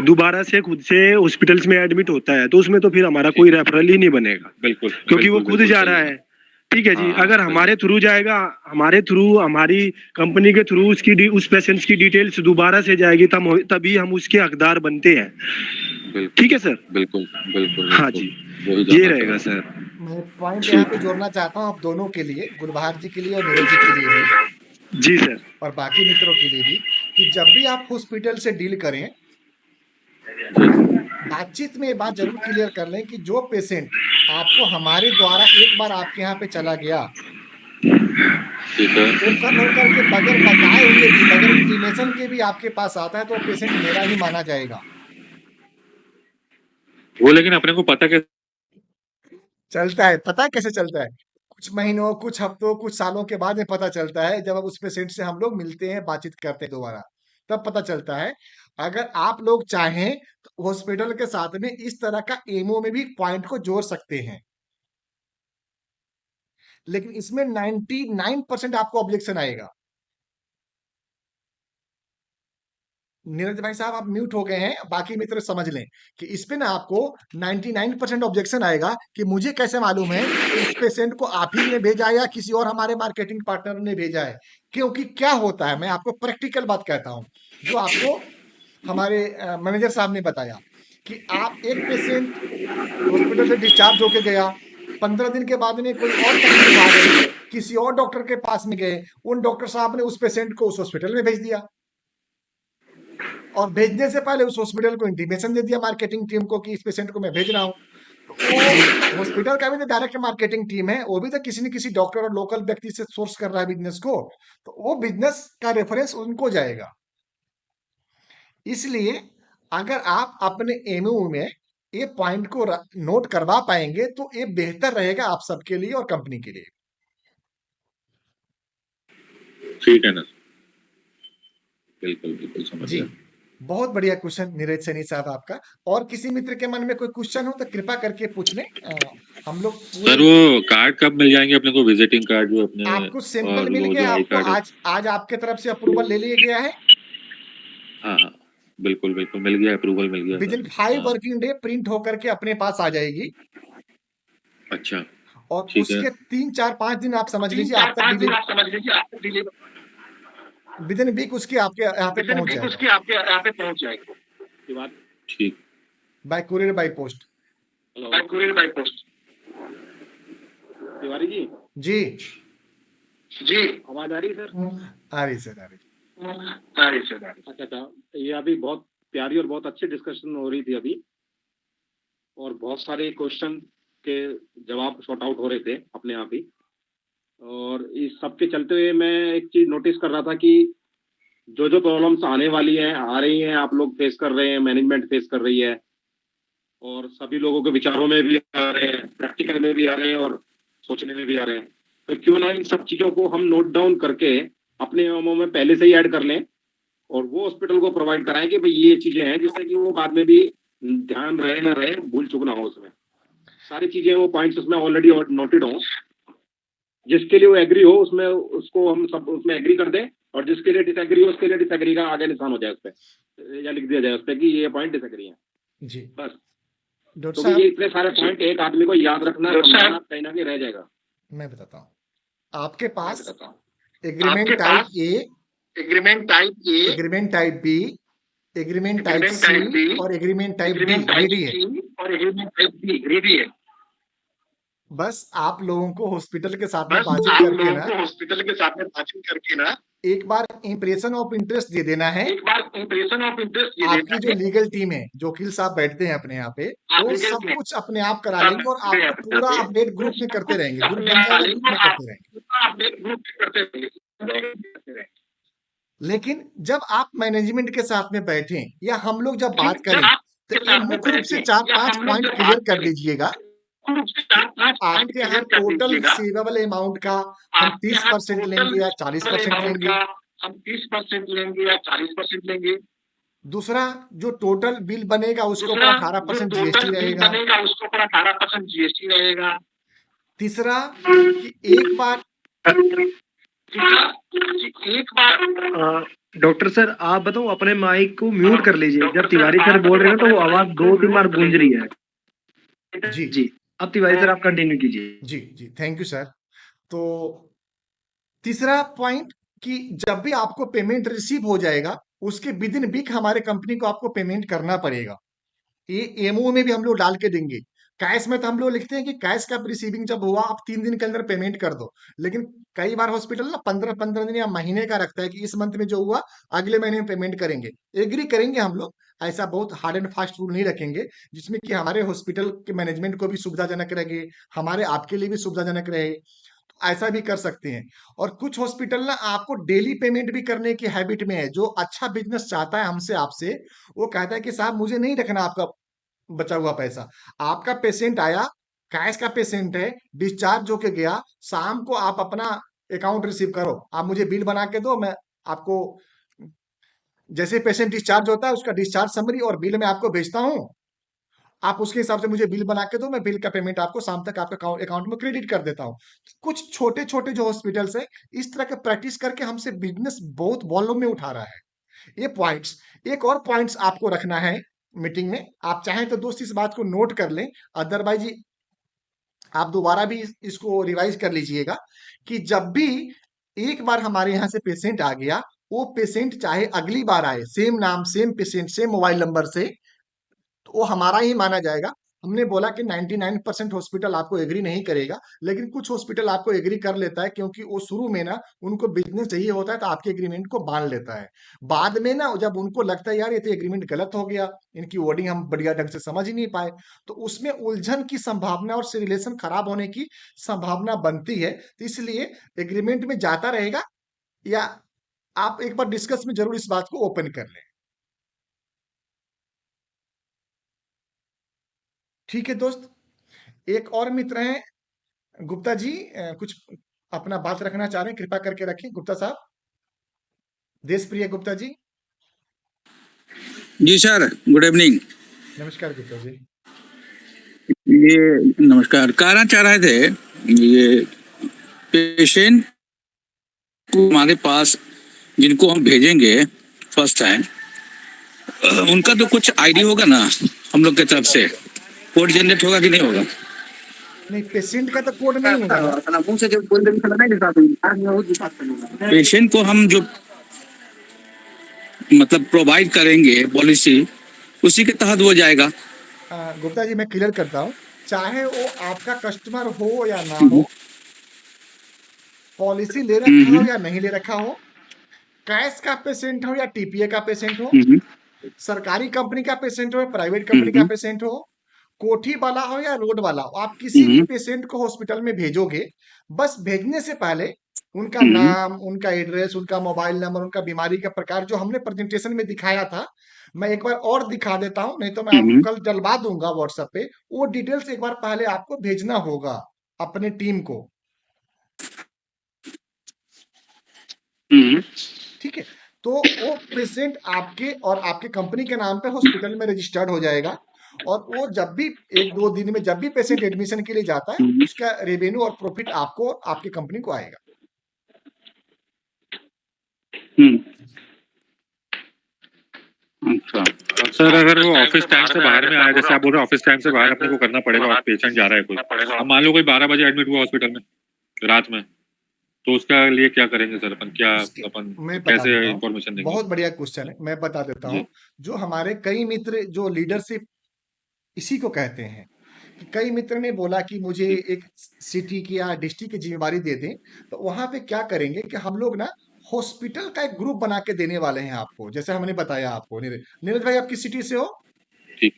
दोबारा से खुद से हॉस्पिटल्स में एडमिट होता है तो उसमें तो फिर हमारा ठीक, कोई रेफरल ही नहीं बनेगा, बिल्कुल, क्योंकि वो बिल्कुल, खुद बिल्कुल जा सही रहा है। है। ठीक है जी, हाँ, अगर सही हमारे है, थ्रू जाएगा, हमारे थ्रू हमारी कंपनी के थ्रू उस पेशेंट्स की डिटेल्स दोबारा से जाएगी तभी हम उसके हकदार बनते हैं। बिल्कुल, ठीक है सर। बिल्कुल, बिल्कुल, हाँ बिल्कुल, जी, वही ये जानना रहेगा चाह रहा सर। मैं पॉइंट यहाँ ठीक, पे जोड़ना चाहता हूँ आप दोनों के लिए, गुलबहार जी के लिए और नीरज जी के लिए भी, जी सर। और बाकी मित्रों के लिए भी, कि जब भी आप हॉस्पिटल से डील करें, जी, बातचीत में ये बात जरूर क्लियर कर लें कि जो पेशेंट आपको हमारे द्वारा एक बार आपके यहाँ पे चला गया, ठीक है, वो कल होकर के बगैर बताए हुए भी, बगैर इंटीमेशन के भी आपके पास आता है तो वो पेशेंट मेरा ही माना जाएगा। वो लेकिन अपने को पता कैसे चलता है, पता है कैसे चलता है? कुछ महीनों, कुछ हफ्तों, कुछ सालों के बाद में पता चलता है, जब अब उस पेशेंट से हम लोग मिलते हैं, बातचीत करते हैं दोबारा। तब पता चलता है। अगर आप लोग चाहें तो हॉस्पिटल के साथ में इस तरह का एमओ में भी पॉइंट को जोड़ सकते हैं, लेकिन इसमें 99% आपको ऑब्जेक्शन आएगा। नीरज भाई साहब आप म्यूट हो गए हैं, बाकी मित्र समझ लें कि इस पे ना आपको 99% ऑब्जेक्शन आएगा कि मुझे कैसे मालूम है कि इस पेशेंट को आप ही ने भेजा है या किसी और हमारे मार्केटिंग पार्टनर ने भेजा है। क्योंकि क्या होता है, मैं आपको प्रैक्टिकल बात कहता हूं, जो आपको हमारे मैनेजर साहब ने बताया कि आप एक पेशेंट हॉस्पिटल से डिस्चार्ज होके गया, 15 दिन के बाद में कोई और तकलीफ आ गई, किसी और डॉक्टर के पास में गए, उन डॉक्टर साहब ने उस पेशेंट को उस हॉस्पिटल में भेज दिया और भेजने से पहले उस हॉस्पिटल को इंटीमेशन दे दिया मार्केटिंग टीम को कि इस पेशेंट को मैं भेज रहा हूँ। तो वो हॉस्पिटल का भी तो डायरेक्ट मार्केटिंग टीम है, वो भी तो किसी न किसी डॉक्टर और लोकल व्यक्ति से सोर्स कर रहा है बिजनेस को, तो वो बिजनेस का रेफरेंस उनको जाएगा। इसलिए अगर आप अपने एमओ में ये पॉइंट को नोट करवा पाएंगे तो ये बेहतर रहेगा आप सबके लिए और कंपनी के लिए। ठीक है ना, बिल्कुल बिल्कुल समझ जी, गया। बहुत बढ़िया क्वेश्चन नीरज सैनी साहब आपका। और किसी मित्र के मन में कोई क्वेश्चन हो तो कृपा करके पूछ लें। हम लोग सर वो कार्ड कब मिल जाएंगे अपने को, विजिटिंग कार्ड जो अपने, आपको सैंपल और मिल वो गया, जो आई आपको कार्ड है? आज आपके तरफ से अप्रूवल ले लिया गया है। हाँ हाँ बिल्कुल बिल्कुल मिल गया, अप्रूवल मिल गया विद इन सर। 5 हाँ वर्किंग डे प्रिंट होकर के अपने पास आ जाएगी अच्छा और ठीक है। उसके 3-4-5 दिन आप समझ तीन लीजिए चार आप तक पाँच दिन डिलीवर, आप समझ लीजिए आपको डिलीवर विद इन वीक उसके आपके यहाँ पे विद इन पहुंच वीक जाएगा उसके आपके यहाँ पे पहुंच जाएगी। ये बात ठीक, by courier by post. By courier by post. Tiwari ji जी जी आवाज आ रही है सर? आ रही सर, आ रही। अच्छा अच्छा, ये अभी बहुत प्यारी और बहुत अच्छी डिस्कशन हो रही थी अभी, और बहुत सारे क्वेश्चन के जवाब शॉर्ट आउट हो रहे थे अपने आप ही। और इस सब के चलते हुए मैं एक चीज नोटिस कर रहा था कि जो जो प्रॉब्लम्स आने वाली हैं, आ रही हैं, आप लोग फेस कर रहे हैं, मैनेजमेंट फेस कर रही है, और सभी लोगों के विचारों में भी आ रहे हैं, प्रैक्टिकल में भी आ रहे हैं और सोचने में भी आ रहे हैं। तो क्यों ना इन सब चीजों को हम नोट डाउन करके अपने एमओ में पहले से ही ऐड कर लें और वो हॉस्पिटल को प्रोवाइड कराएं कि भाई ये चीजें हैं, जिससे कि वो बाद में भी ध्यान रहे ना रहे, भूल चूक ना हो, उसमें सारी चीजें वो पॉइंट्स उसमें ऑलरेडी नोटेड हो, जिसके लिए वो एग्री हो उसमें उसको हम सब उसमें एग्री कर दें, और जिसके लिए डिसएग्री हो उसके लिए डिसएग्री का आगे निशान हो जाए उस पर, या लिख दिया जाए उस पर कि ये पॉइंट डिसएग्री है। जी बस, डॉक्टर तो साहब ये इतने सारे पॉइंट एक आदमी को याद रखना कहीं ना कहीं रह जाएगा। मैं बताता हूँ, आपके पास बताता हूँ, agreement type A, agreement type A, agreement type B, agreement type agreement type C B, और agreement type D agreement type ready है। सी और एग्रीमेंट टाइप डी रेडी है। बस आप लोगों को हॉस्पिटल के साथ में बस बातचीत आप करके लोगों ना को हॉस्पिटल के साथ में बातचीत करके ना एक बार इंप्रेशन ऑफ इंटरेस्ट दे देना है। एक बार इंप्रेशन ऑफ इंटरेस्ट ये आपकी जो देना है। लीगल टीम है, जो वकील साहब बैठते हैं अपने यहाँ पे, आप वो लीगल सब टीम कुछ अपने आप करा सब लेंगे और बैठते हैं आपको पूरा अपने अपडेट ग्रुप में करते रहेंगे। ग्रुप बन जाएगा, ग्रुप में करते रहेंगे। अपडेट ग्रुप करते रहेंगे। लेकिन जब आप मैनेजमेंट के साथ में बैठे या हम लोग जब बात जब करें आप तो के ये साथ में मुख्य रूप से बैठे 4-5 हम लोग पॉइंट जब क्लियर बात कर करें लीजिएगा। पॉइंट आपके यहाँ क्लियर कर टोटल दीजिएगा। रिसीवेबल अमाउंट का हम आपके यहाँ 30% टोटल लेंगे या 40% अमाउंट लेंगे। का हम 30% लेंगे या 40% लेंगे। दूसरा, जो टोटल बिल बनेगा उसके ऊपर दूसरा, 18% जो जीएसटी टोटल बिल रहेगा। बनेगा उसके ऊपर 18% जीएसटी रहेगा। तीसरा कि एक बार एक बार डॉक्टर सर आप बताओ अपने माइक को म्यूट कर लीजिए, जब तिवारी सर बोल रहे हैं तो वो आवाज 2-3 बार गूंज रही है। जी जी अब तिवारी सर आप कंटिन्यू कीजिए। जी जी थैंक यू सर। तो तीसरा पॉइंट कि जब भी आपको पेमेंट रिसीव हो जाएगा उसके विद इन वीक हमारे कंपनी को आपको पेमेंट करना पड़ेगा। ये एमओ में भी हम लोग डाल के देंगे। कैश में तो हम लोग लिखते हैं कि कैश का रिसीविंग जब हुआ आप 3 दिन के अंदर पेमेंट कर दो, लेकिन कई बार हॉस्पिटल ना 15-15 दिन या महीने का रखता है कि इस मंथ में जो हुआ अगले महीने में पेमेंट करेंगे। एग्री करेंगे हम लोग, ऐसा बहुत हार्ड एंड फास्ट रूल नहीं रखेंगे, जिसमें कि हमारे हॉस्पिटल के मैनेजमेंट को भी सुविधाजनक रहे, हमारे आपके लिए भी सुविधाजनक रहे। ऐसा भी कर सकते हैं। और कुछ हॉस्पिटल ना आपको डेली पेमेंट भी करने की हैबिट में है। जो अच्छा बिजनेस चाहता है हमसे आपसे, वो कहता है कि साहब मुझे नहीं रखना आपका बचा हुआ पैसा। आपका पेशेंट आया, कैश का पेशेंट है, डिस्चार्ज होके गया, शाम को आप अपना अकाउंट रिसीव करो, आप मुझे बिल बना के दो, मैं आपको जैसे पेशेंट डिस्चार्ज होता है उसका डिस्चार्ज समरी और बिल मैं आपको भेजता हूँ, आप उसके हिसाब से मुझे बिल बना के दो, मैं बिल का पेमेंट आपको शाम तक आपके अकाउंट में क्रेडिट कर देता हूँ। कुछ छोटे-छोटे जो हॉस्पिटल्स हैं, इस तरह के प्रैक्टिस करके हमसे बिज़नेस बहुत वॉल्यूम में उठा रहा है। ये पॉइंट्स, एक और पॉइंट्स आपको रखना है मीटिंग में, आप चाहें तो दोस्त इस बात को नोट कर लें, अदरवाइज़ आप दोबारा भी इसको रिवाइज कर लीजिएगा कि जब भी एक बार हमारे यहाँ से पेशेंट आ गया, वो पेशेंट चाहे अगली बार आए, सेम नाम, same patient, same mobile number से, तो वो हमारा ही माना जाएगा। हमने बोला कि 99% हॉस्पिटल आपको एग्री नहीं करेगा, लेकिन कुछ हॉस्पिटल आपको एग्री कर लेता है क्योंकि वो शुरू में ना उनको बिज़नेस चाहिए होता है तो आपके एग्रीमेंट को बाँध लेता है। बाद में ना जब उनको लगता है यार ये तो एग्रीमेंट गलत हो गया, इनकी वर्डिंग हम बढ़िया ढंग से समझ ही नहीं पाए, तो उसमें उलझन की संभावना और से रिलेशन खराब होने की संभावना बनती है। तो इसलिए एग्रीमेंट में जाता रहेगा या आप एक बार डिस्कस में ज़रूर इस बात को ओपन कर लें। ठीक है दोस्त? एक और मित्र हैं गुप्ता जी, कुछ अपना बात रखना चाह रहे हैं, कृपा करके रखें गुप्ता साहब। देशप्रिय गुप्ता जी। जी सर, गुड इवनिंग। नमस्कार गुप्ता जी। ये नमस्कार, कहना चाह रहे थे ये पेशेंट को हमारे पास जिनको हम भेजेंगे फर्स्ट टाइम, उनका तो कुछ आईडी होगा ना हम लोग की तरफ से, कोड जनरेट होगा कि नहीं होगा? नहीं, पेशेंट का तो कोड नहीं होगा। पेशेंट को हम जो मतलब प्रोवाइड करेंगे पॉलिसी, उसी के तहत वो जाएगा। गुप्ता जी मैं क्लियर करता हूँ, चाहे वो आपका कस्टमर हो या ना हो, पॉलिसी ले रखा हो या नहीं ले रखा हो, कैश का पेशेंट हो या टीपीए का पेशेंट हो, सरकारी कंपनी का पेशेंट हो या प्राइवेट कंपनी का पेशेंट हो, कोठी वाला हो या रोड वाला हो, आप किसी भी पेशेंट को हॉस्पिटल में भेजोगे, बस भेजने से पहले उनका नाम, उनका एड्रेस, उनका मोबाइल नंबर, उनका बीमारी का प्रकार जो हमने प्रेजेंटेशन में दिखाया था, मैं एक बार और दिखा देता हूँ, नहीं तो मैं आपको कल डलवा दूंगा व्हाट्सएप पे, वो डिटेल्स एक बार पहले आपको भेजना होगा अपने टीम को। ठीक है, तो वो पेशेंट आपके और आपके कंपनी के नाम पे हॉस्पिटल में रजिस्टर्ड हो जाएगा और वो जब भी 1-2 दिन में जब भी पेशेंट एडमिशन के लिए जाता है, उसका रेवेन्यू और प्रॉफिट आपको और आपकी कंपनी को आएगा। अच्छा सर, अगर वो ऑफिस टाइम से बाहर में आया, जैसे आप बोल रहे हैं ऑफिस टाइम से बाहर अपने को करना पड़ेगा और पेशेंट जा रहा है कोई, अब मान लो कोई 12 बजे एडमिट हुआ हॉस्पिटल में रात में, तो उसका लिए क्या करेंगे सर? अपन क्या अपन मैं बता कैसे देता हूँ, इंफॉर्मेशन देंगे? बहुत बढ़िया क्वेश्चन है, मैं बता देता जी। हूँ। जो हमारे कई मित्र जो लीडरशिप इसी को कहते हैं कि कई मित्र ने बोला कि मुझे जी। एक सिटी की या डिस्ट्रिक्ट की जिम्मेवारी दे दें, तो वहां पे क्या करेंगे कि हम लोग ना हॉस्पिटल का एक ग्रुप बना के देने वाले हैं आपको, जैसे हमने बताया आपको। नीरज भाई आप किस सिटी से हो? ठीक।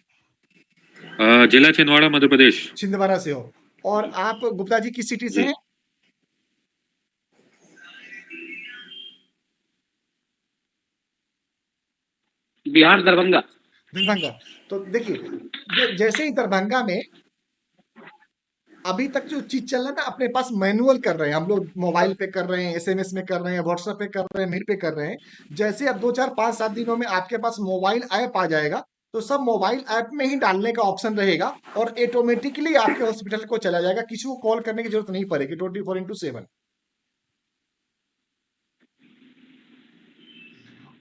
जिला छिंदवाड़ा, मध्य प्रदेश। छिंदवाड़ा से हो। और आप गुप्ता जी किस सिटी से जी। हैं? बिहार, दरभंगा। दरभंगा। तो देखिए, जैसे ही दरभंगा में अभी तक जो चीज चल रहा है ना, अपने पास मैनुअल कर रहे हैं हम लोग, मोबाइल पे कर रहे हैं, एसएमएस में कर रहे हैं, व्हाट्सएप पे कर रहे हैं, मेल पे कर रहे हैं। जैसे अब 2 4 5 7 दिनों में आपके पास मोबाइल ऐप आ जाएगा, तो सब मोबाइल ऐप में ही डालने का ऑप्शन रहेगा और ऑटोमेटिकली आपके हॉस्पिटल को चला जाएगा, किसी को कॉल करने की जरूरत नहीं पड़ेगी 24/7।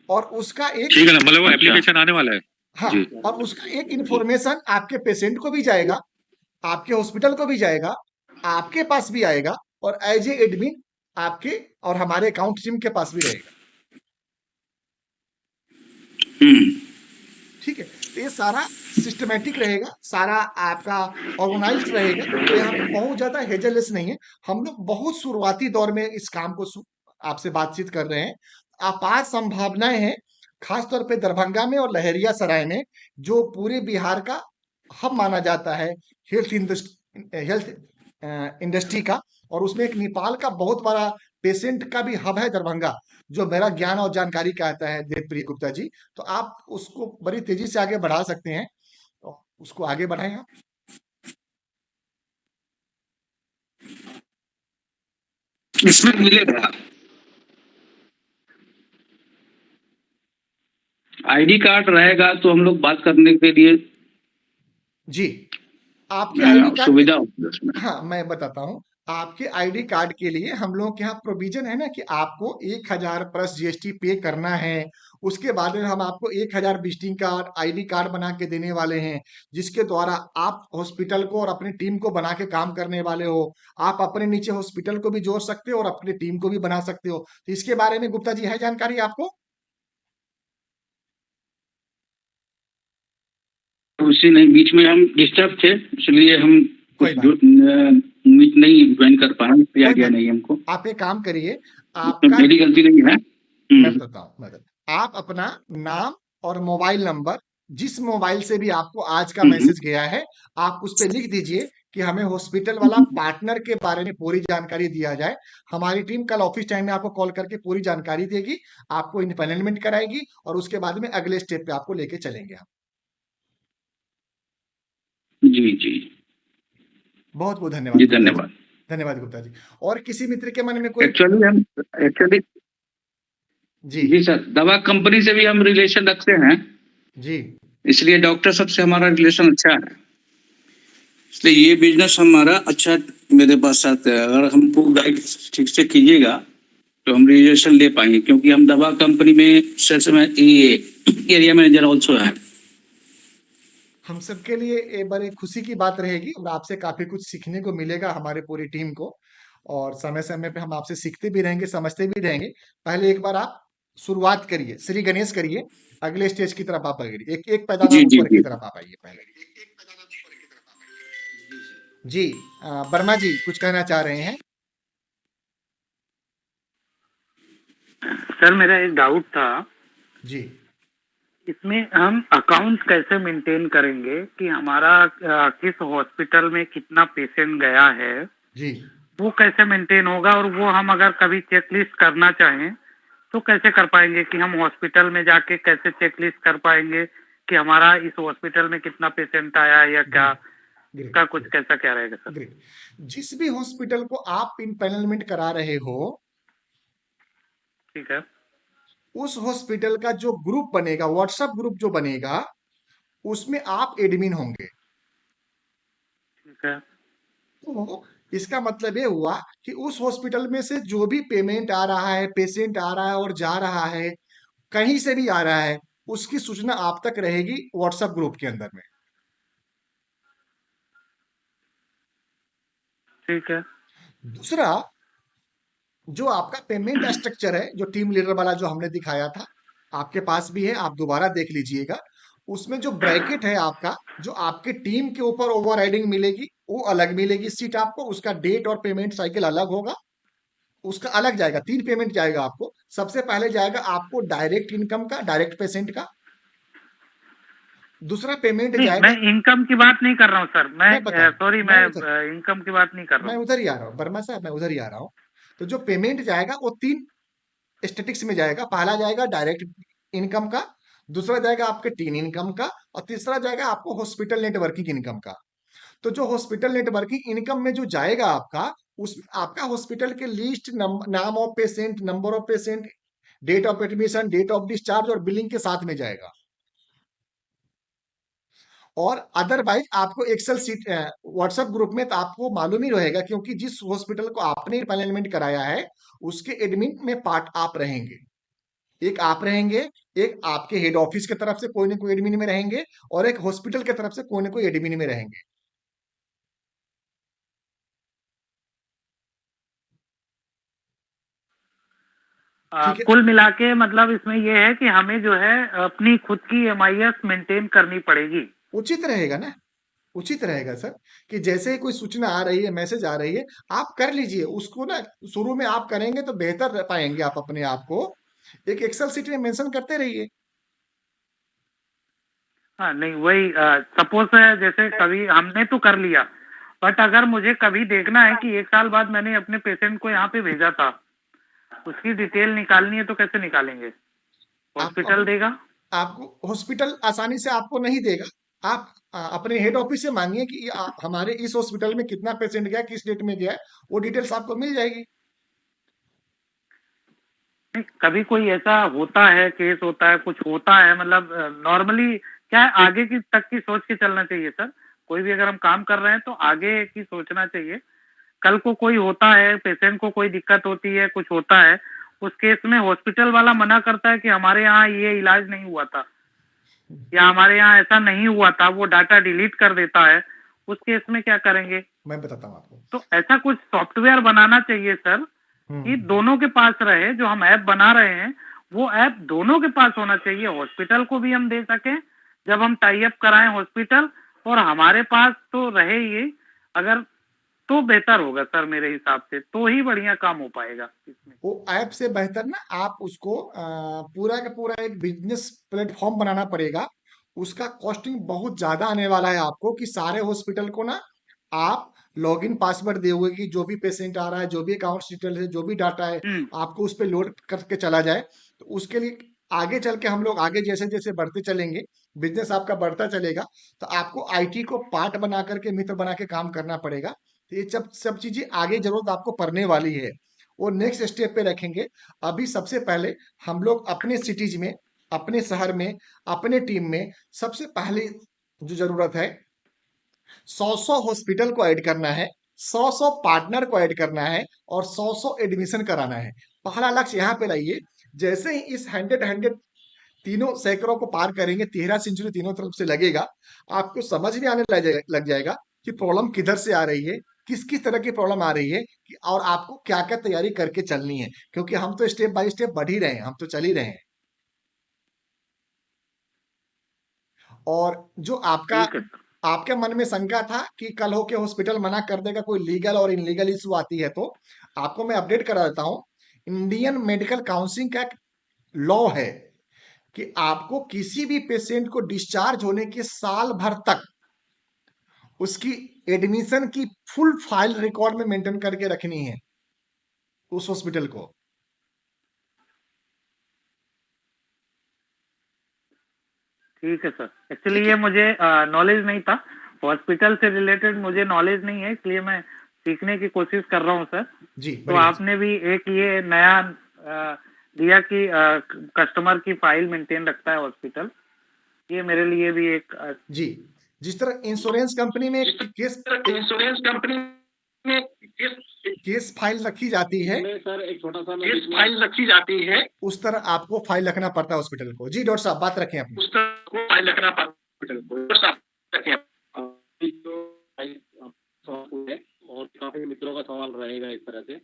और उसका एक ठीक है ना, मतलब वो एप्लीकेशन आने वाला है। हाँ, जी। और उसका एक इंफॉर्मेशन आपके पेशेंट को भी जाएगा, आपके हॉस्पिटल को भी जाएगा, आपके पास भी आएगा और एज ए एडमिन आपके और हमारे अकाउंट टीम के पास भी रहेगा। ठीक है, तो ये सारा सिस्टमेटिक रहेगा, सारा आपका ऑर्गेनाइज्ड रहेगा, तो यहाँ पे बहुत ज्यादा हेजललेस नहीं है। हम लोग बहुत शुरुआती दौर में इस काम को आपसे बातचीत कर रहे हैं। अपार संभावनाएं हैं, खासतौर पे दरभंगा में और लहेरियासराय में, जो पूरे बिहार का हब माना जाता है हेल्थ इंडस्ट्री का, और उसमें एक नेपाल का बहुत बड़ा पेशेंट का भी हब है दरभंगा, जो मेरा ज्ञान और जानकारी का आता है देवप्रिय गुप्ता जी। तो आप उसको बड़ी तेजी से आगे बढ़ा सकते हैं, तो उसको आगे बढ़ाएं आप। इसमें मिलेगा आईडी कार्ड रहेगा तो हम लोग बात करने के लिए जी, आपके आईडी कार्ड सुविधा होगी उसमें। हाँ, मैं बताता हूँ। आपके आईडी कार्ड के लिए हम लोगों के यहाँ प्रोविजन है ना कि आपको 1000 प्लस जीएसटी पे करना है। उसके बाद में हम आपको 1000 विजिटिंग कार्ड, आईडी कार्ड बना के देने वाले हैं, जिसके द्वारा आप हॉस्पिटल को और अपनी टीम को बना के काम करने वाले हो। आप अपने नीचे हॉस्पिटल को भी जोड़ सकते हो और अपनी टीम को भी बना सकते हो। तो इसके बारे में गुप्ता जी है जानकारी आपको? उसी नहीं, बीच में हम डिस्टर्ब थे, इसलिए हम कोई कुछ बात मीट नहीं ज्वाइन कर पाए, कोई आइडिया बात नहीं हमको। आप एक काम करिए, तो आपका मेरी गलती नहीं है। मैं बताता हूँ, आप अपना नाम और मोबाइल नंबर, जिस मोबाइल से भी आपको आज का मैसेज गया है, आप उस पे लिख दीजिए कि हमें हॉस्पिटल वाला पार्टनर के बारे में पूरी जानकारी दिया जाए। हमारी टीम कल ऑफिस टाइम में आपको कॉल करके पूरी जानकारी देगी, आपको इम्पैनलमेंट कराएगी और उसके बाद में अगले स्टेप पे आपको लेके चलेंगे हम। जी जी बहुत बहुत धन्यवाद जी, गुप्ता जी। धन्यवाद। धन्यवाद गुप्ता जी। और किसी मित्र के मन में कोई एक्चुअली जी जी सर, दवा कंपनी से भी हम रिलेशन रखते हैं, जी इसलिए डॉक्टर सबसे हमारा रिलेशन अच्छा है, इसलिए ये बिजनेस हमारा अच्छा मेरे पास आता है। अगर हमको गाइड ठीक से कीजिएगा तो हम रिलेशन ले पाएंगे, क्योंकि हम दवा कंपनी में सेल्स में ये एरिया मैनेजर ऑल्सो है। हम सबके लिए ये बड़े खुशी की बात रहेगी और आपसे काफी कुछ सीखने को मिलेगा हमारे पूरी टीम को। और समय समय पे हम आपसे सीखते भी रहेंगे, समझते भी रहेंगे। पहले एक बार आप शुरुआत करिए, श्री गणेश करिए, अगले स्टेज की तरफ आप आइए, एक एक पैदान जी आप जी ऊपर जी की तरफ आप आइए पहले। जी वर्मा जी कुछ कहना चाह रहे हैं? सर मेरा एक डाउट था, जी इसमें हम अकाउंट कैसे मेंटेन करेंगे कि हमारा किस हॉस्पिटल में कितना पेशेंट गया है, जी वो कैसे मेंटेन होगा? और वो हम अगर कभी चेकलिस्ट करना चाहें तो कैसे कर पाएंगे कि हम हॉस्पिटल में जाके कैसे चेकलिस्ट कर पाएंगे कि हमारा इस हॉस्पिटल में कितना पेशेंट आया या क्या, ग्रेट इसका कुछ कैसा क्या रहेगा सर? ग्रेट। जिस भी हॉस्पिटल को आप इम्पैनलमेंट करा रहे हो, ठीक है। उस हॉस्पिटल का जो ग्रुप बनेगा, व्हाट्सएप ग्रुप जो बनेगा, उसमें आप एडमिन होंगे। ठीक है। तो इसका मतलब ये हुआ कि उस हॉस्पिटल में से जो भी पेमेंट आ रहा है, पेशेंट आ रहा है और जा रहा है, कहीं से भी आ रहा है, उसकी सूचना आप तक रहेगी व्हाट्सएप ग्रुप के अंदर में। ठीक है। दूसरा, जो आपका पेमेंट स्ट्रक्चर है, जो टीम लीडर वाला जो हमने दिखाया था, आपके पास भी है, आप दोबारा देख लीजिएगा। उसमें जो ब्रैकेट है आपका, जो आपके टीम के ऊपर ओवरराइडिंग मिलेगी, वो अलग मिलेगी सीट आपको, उसका डेट और पेमेंट साइकिल अलग होगा, उसका अलग जाएगा। 3 पेमेंट जाएगा आपको। सबसे पहले जाएगा आपको डायरेक्ट इनकम का, डायरेक्ट पेशेंट का। दूसरा पेमेंट नहीं, जाएगा, मैं इनकम की बात नहीं कर रहा हूँ सर, मैं बता सॉरी, मैं मैं उधर इनकम की बात नहीं कर रहा मैं हूँ। उधर ही आ रहा हूँ वर्मा साहब, मैं उधर ही आ रहा हूँ। तो जो पेमेंट जाएगा वो 3 स्टेटिक्स में जाएगा। पहला जाएगा डायरेक्ट इनकम का, दूसरा जाएगा आपके टीम इनकम का और तीसरा जाएगा आपको हॉस्पिटल नेटवर्किंग इनकम का। तो जो हॉस्पिटल नेटवर्किंग इनकम में जो जाएगा आपका, उस आपका हॉस्पिटल के लिस्ट, नाम of patient, number of patient, date of admission, date of discharge और बिलिंग के साथ में जाएगा। और अदरवाइज आपको एक्सेल सीट व्हाट्सएप ग्रुप में तो आपको मालूम ही रहेगा, क्योंकि जिस हॉस्पिटल को आपने पैनलमेंट कराया है उसके एडमिन में पार्ट आप रहेंगे। एक आप रहेंगे, एक आपके हेड ऑफिस की तरफ से कोई ना कोई एडमिन में रहेंगे और एक हॉस्पिटल की तरफ से कोई ना कोई एडमिन में रहेंगे। ठीक है, कुल मिला के मतलब इसमें ये है कि हमें जो है अपनी खुद की एमआईएस मेंटेन करनी पड़ेगी। उचित रहेगा ना, उचित रहेगा सर, कि जैसे ही कोई सूचना आ रही है, मैसेज आ रही है, आप कर लीजिए उसको ना। शुरू में आप करेंगे तो बेहतर रह पाएंगे, आप अपने आप को एक एक्सेल सीट में मेंशन करते रहिए। हाँ नहीं, वही सपोज है, जैसे कभी हमने तो कर लिया, बट अगर मुझे कभी देखना है कि 1 साल बाद मैंने अपने पेशेंट को यहाँ पे भेजा था, उसकी डिटेल निकालनी है तो कैसे निकालेंगे? हॉस्पिटल देगा? आपको हॉस्पिटल आसानी से आपको नहीं देगा। आप अपने हेड ऑफिस से मांगिए कि हमारे इस हॉस्पिटल में कितना पेशेंट गया, किस डेट में गया है, वो डिटेल्स आपको मिल जाएगी। नहीं, कभी कोई ऐसा होता है, केस होता है, कुछ होता है, मतलब नॉर्मली क्या है, आगे की तक की सोच के चलना चाहिए सर। कोई भी अगर हम काम कर रहे हैं तो आगे की सोचना चाहिए। कल को कोई होता है, पेशेंट को कोई दिक्कत होती है, कुछ होता है, उस केस में हॉस्पिटल वाला मना करता है कि हमारे यहाँ ये इलाज नहीं हुआ था या हमारे यहाँ ऐसा नहीं हुआ था, वो डाटा डिलीट कर देता है, उस केस में क्या करेंगे? मैं बताता हूँ आपको। तो ऐसा कुछ सॉफ्टवेयर बनाना चाहिए सर कि दोनों के पास रहे। जो हम ऐप बना रहे हैं वो ऐप दोनों के पास होना चाहिए, हॉस्पिटल को भी हम दे सकें जब हम टाई अप कराएं हॉस्पिटल, और हमारे पास तो रहे ये, अगर तो बेहतर होगा सर मेरे हिसाब से, तो ही बढ़िया काम हो पाएगा इसमें। वो ऐप से बेहतर ना आप उसको पूरा का पूरा एक बिजनेस प्लेटफॉर्म बनाना पड़ेगा। उसका कॉस्टिंग बहुत ज्यादा आने वाला है आपको, कि सारे हॉस्पिटल को ना आप लॉगिन पासवर्ड दोगे कि जो भी पेशेंट आ रहा है, जो भी अकाउंट डिटेल है, जो भी डाटा है, आपको उस पर लोड करके चला जाए। तो उसके लिए आगे चल के हम लोग आगे जैसे जैसे बढ़ते चलेंगे, बिजनेस आपका बढ़ता चलेगा, तो आपको आईटी को पार्ट बना करके, मित्र बना के काम करना पड़ेगा। तो ये सब चीजें आगे जरूरत आपको पड़ने वाली है, वो नेक्स्ट स्टेप पे रखेंगे। अभी सबसे पहले हम लोग अपने सिटीज में, अपने शहर में, अपने टीम में सबसे पहले जो जरूरत है, 100 हॉस्पिटल को ऐड करना है, 100 पार्टनर को ऐड करना है, और 100 एडमिशन कराना है। पहला लक्ष्य यहाँ पे लाइए। जैसे ही इस 100 तीनों सैकड़ों को पार करेंगे, 13 सेंचुरी तीनों तरफ से लगेगा, आपको समझ में आने लग जाएगा कि प्रॉब्लम किधर से आ रही है, किस किस तरह की प्रॉब्लम आ रही है, और आपको क्या क्या तैयारी करके चलनी है। क्योंकि हम तो स्टेप बाय स्टेप बढ़ ही रहे हैं, हम तो चल ही रहे हैं। और जो आपके मन में शंका था कि कल होके हॉस्पिटल मना कर देगा, कोई लीगल और इनलीगल इशू आती है, तो आपको मैं अपडेट करा देता हूं। इंडियन मेडिकल काउंसिल का एक लॉ है कि आपको किसी भी पेशेंट को डिस्चार्ज होने के साल भर तक उसकी एडमिशन की फुल फाइल रिकॉर्ड में मेंटेन करके रखनी है उस हॉस्पिटल को। ठीक है सर। एक्चुअली ये मुझे नॉलेज नहीं था, हॉस्पिटल से रिलेटेड मुझे नॉलेज नहीं है, इसलिए मैं सीखने की कोशिश कर रहा हूँ सर। जी, तो आपने भी एक ये नया दिया कि कस्टमर की फाइल मेंटेन रखता है हॉस्पिटल, ये मेरे लिए भी एक जी, जिस तरह इंश्योरेंस कंपनी में केस फाइल रखी जाती है, सर एक छोटा सा केस फाइल रखी जाती है, उस तरह आपको फाइल रखना पड़ता है हॉस्पिटल को। जी डॉक्टर साहब, बात रखें अपनी। उस तरह फाइल रखना पड़ता है हॉस्पिटल को। डॉक्टर साहब रखें। और काफी मित्रों का सवाल रहेगा इस तरह से,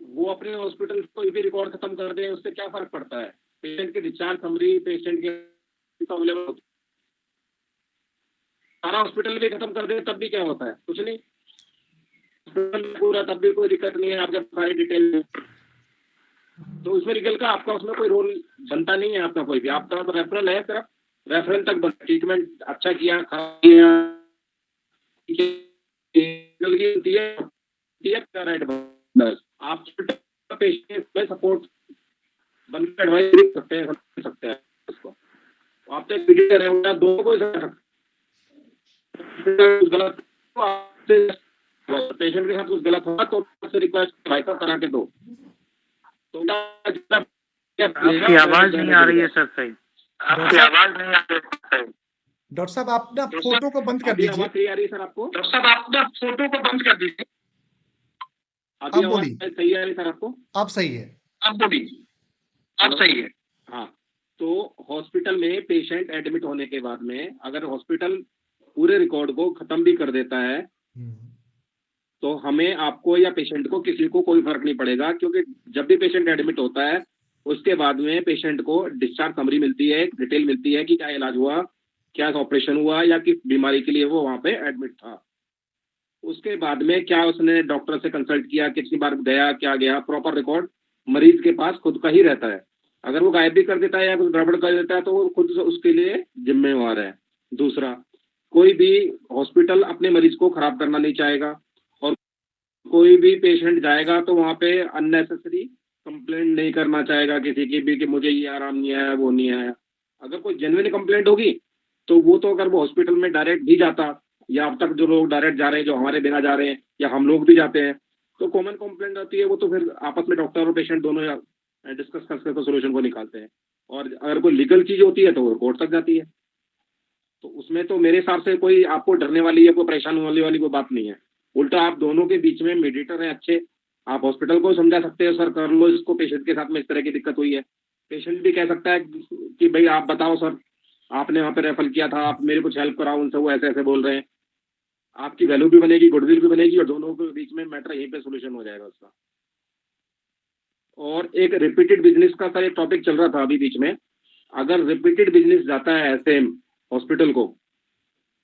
वो अपने हॉस्पिटल को भी रिकॉर्ड खत्म कर दें, उससे क्या फर्क पड़ता है? पेशेंट के डिस्चार्ज समरी, पेशेंट के अवेलेबल, सारा हॉस्पिटल भी खत्म कर दे तब भी क्या होता है? कुछ नहीं, पूरा तब भी कोई दिक्कत नहीं है, आपके सारी डिटेल है। तो उसमें लीगल का आपका उसमें कोई रोल बनता नहीं है आपका कोई भी, आपका तो रेफरल है, सिर्फ रेफरल तक बस। ट्रीटमेंट अच्छा किया, खराब किया, राइट, बस आप पेशेंट में सपोर्ट बनकर एडवाइस कर सकते हैं उसको। आप तो वीडियो कर रहे हो, दो को गलत, पेशेंट के साथ कुछ गलत होगा तो उससे रिक्वेस्ट भाई साहब करा के दो। तो आपकी आवाज नहीं आ रही है सर सही, आपकी आवाज नहीं आ रही है। डॉक्टर साहब, आप ना फोटो को बंद कर दीजिए। सही आ रही है सर आपको? डॉक्टर साहब, आप ना फोटो को बंद कर दीजिए। अब बोलिए, सही आ रही है सर आपको? अब सही है, अब बोलिए, अब सही है। हाँ, तो हॉस्पिटल में पेशेंट एडमिट होने के बाद में अगर हॉस्पिटल पूरे रिकॉर्ड को खत्म भी कर देता है तो हमें, आपको या पेशेंट को, किसी को कोई फर्क नहीं पड़ेगा, क्योंकि जब भी पेशेंट एडमिट होता है उसके बाद में पेशेंट को डिस्चार्ज समरी मिलती है, डिटेल मिलती है कि क्या इलाज हुआ, क्या ऑपरेशन हुआ, या किस बीमारी के लिए वो वहां पे एडमिट था। उसके बाद में क्या उसने डॉक्टर से कंसल्ट किया, कितनी बार गया, क्या गया, प्रॉपर रिकॉर्ड मरीज के पास खुद का ही रहता है। अगर वो गायब भी कर देता है या कुछ गड़बड़ कर देता है तो वो खुद उसके लिए जिम्मेवार है। दूसरा, कोई भी हॉस्पिटल अपने मरीज को खराब करना नहीं चाहेगा, और कोई भी पेशेंट जाएगा तो वहां पे अननेसेसरी कंप्लेंट नहीं करना चाहेगा किसी की भी कि मुझे ये आराम नहीं आया, वो नहीं आया। अगर कोई जेन्युइन कंप्लेंट होगी तो वो तो अगर वो हॉस्पिटल में डायरेक्ट भी जाता, या अब तक जो लोग डायरेक्ट जा रहे हैं, जो हमारे बिना जा रहे हैं, या हम लोग भी जाते हैं, तो कॉमन कंप्लेंट आती है, वो तो फिर आपस में डॉक्टर और पेशेंट दोनों डिस्कस करके तो सोल्यूशन को निकालते हैं। और अगर कोई लीगल चीज होती है तो वो कोर्ट तक जाती है। तो उसमें तो मेरे हिसाब से कोई आपको डरने वाली या कोई परेशान होने वाली कोई बात नहीं है। उल्टा आप दोनों के बीच में मीडिएटर हैं अच्छे। आप हॉस्पिटल को समझा सकते हो, सर कर लो इसको, पेशेंट के साथ में इस तरह की दिक्कत हुई है। पेशेंट भी कह सकता है कि भाई आप बताओ सर, आपने वहां पे रेफर किया था, आप मेरे कुछ हेल्प कराओ उनसे, वो ऐसे ऐसे बोल रहे हैं। आपकी वैल्यू भी बनेगी, गुडविल भी बनेगी, और दोनों के बीच में मैटर यहीं पे सोल्यूशन हो जाएगा उसका। और एक रिपीटेड बिजनेस का सर एक टॉपिक चल रहा था अभी बीच में। अगर रिपीटेड बिजनेस जाता है ऐसे हॉस्पिटल को,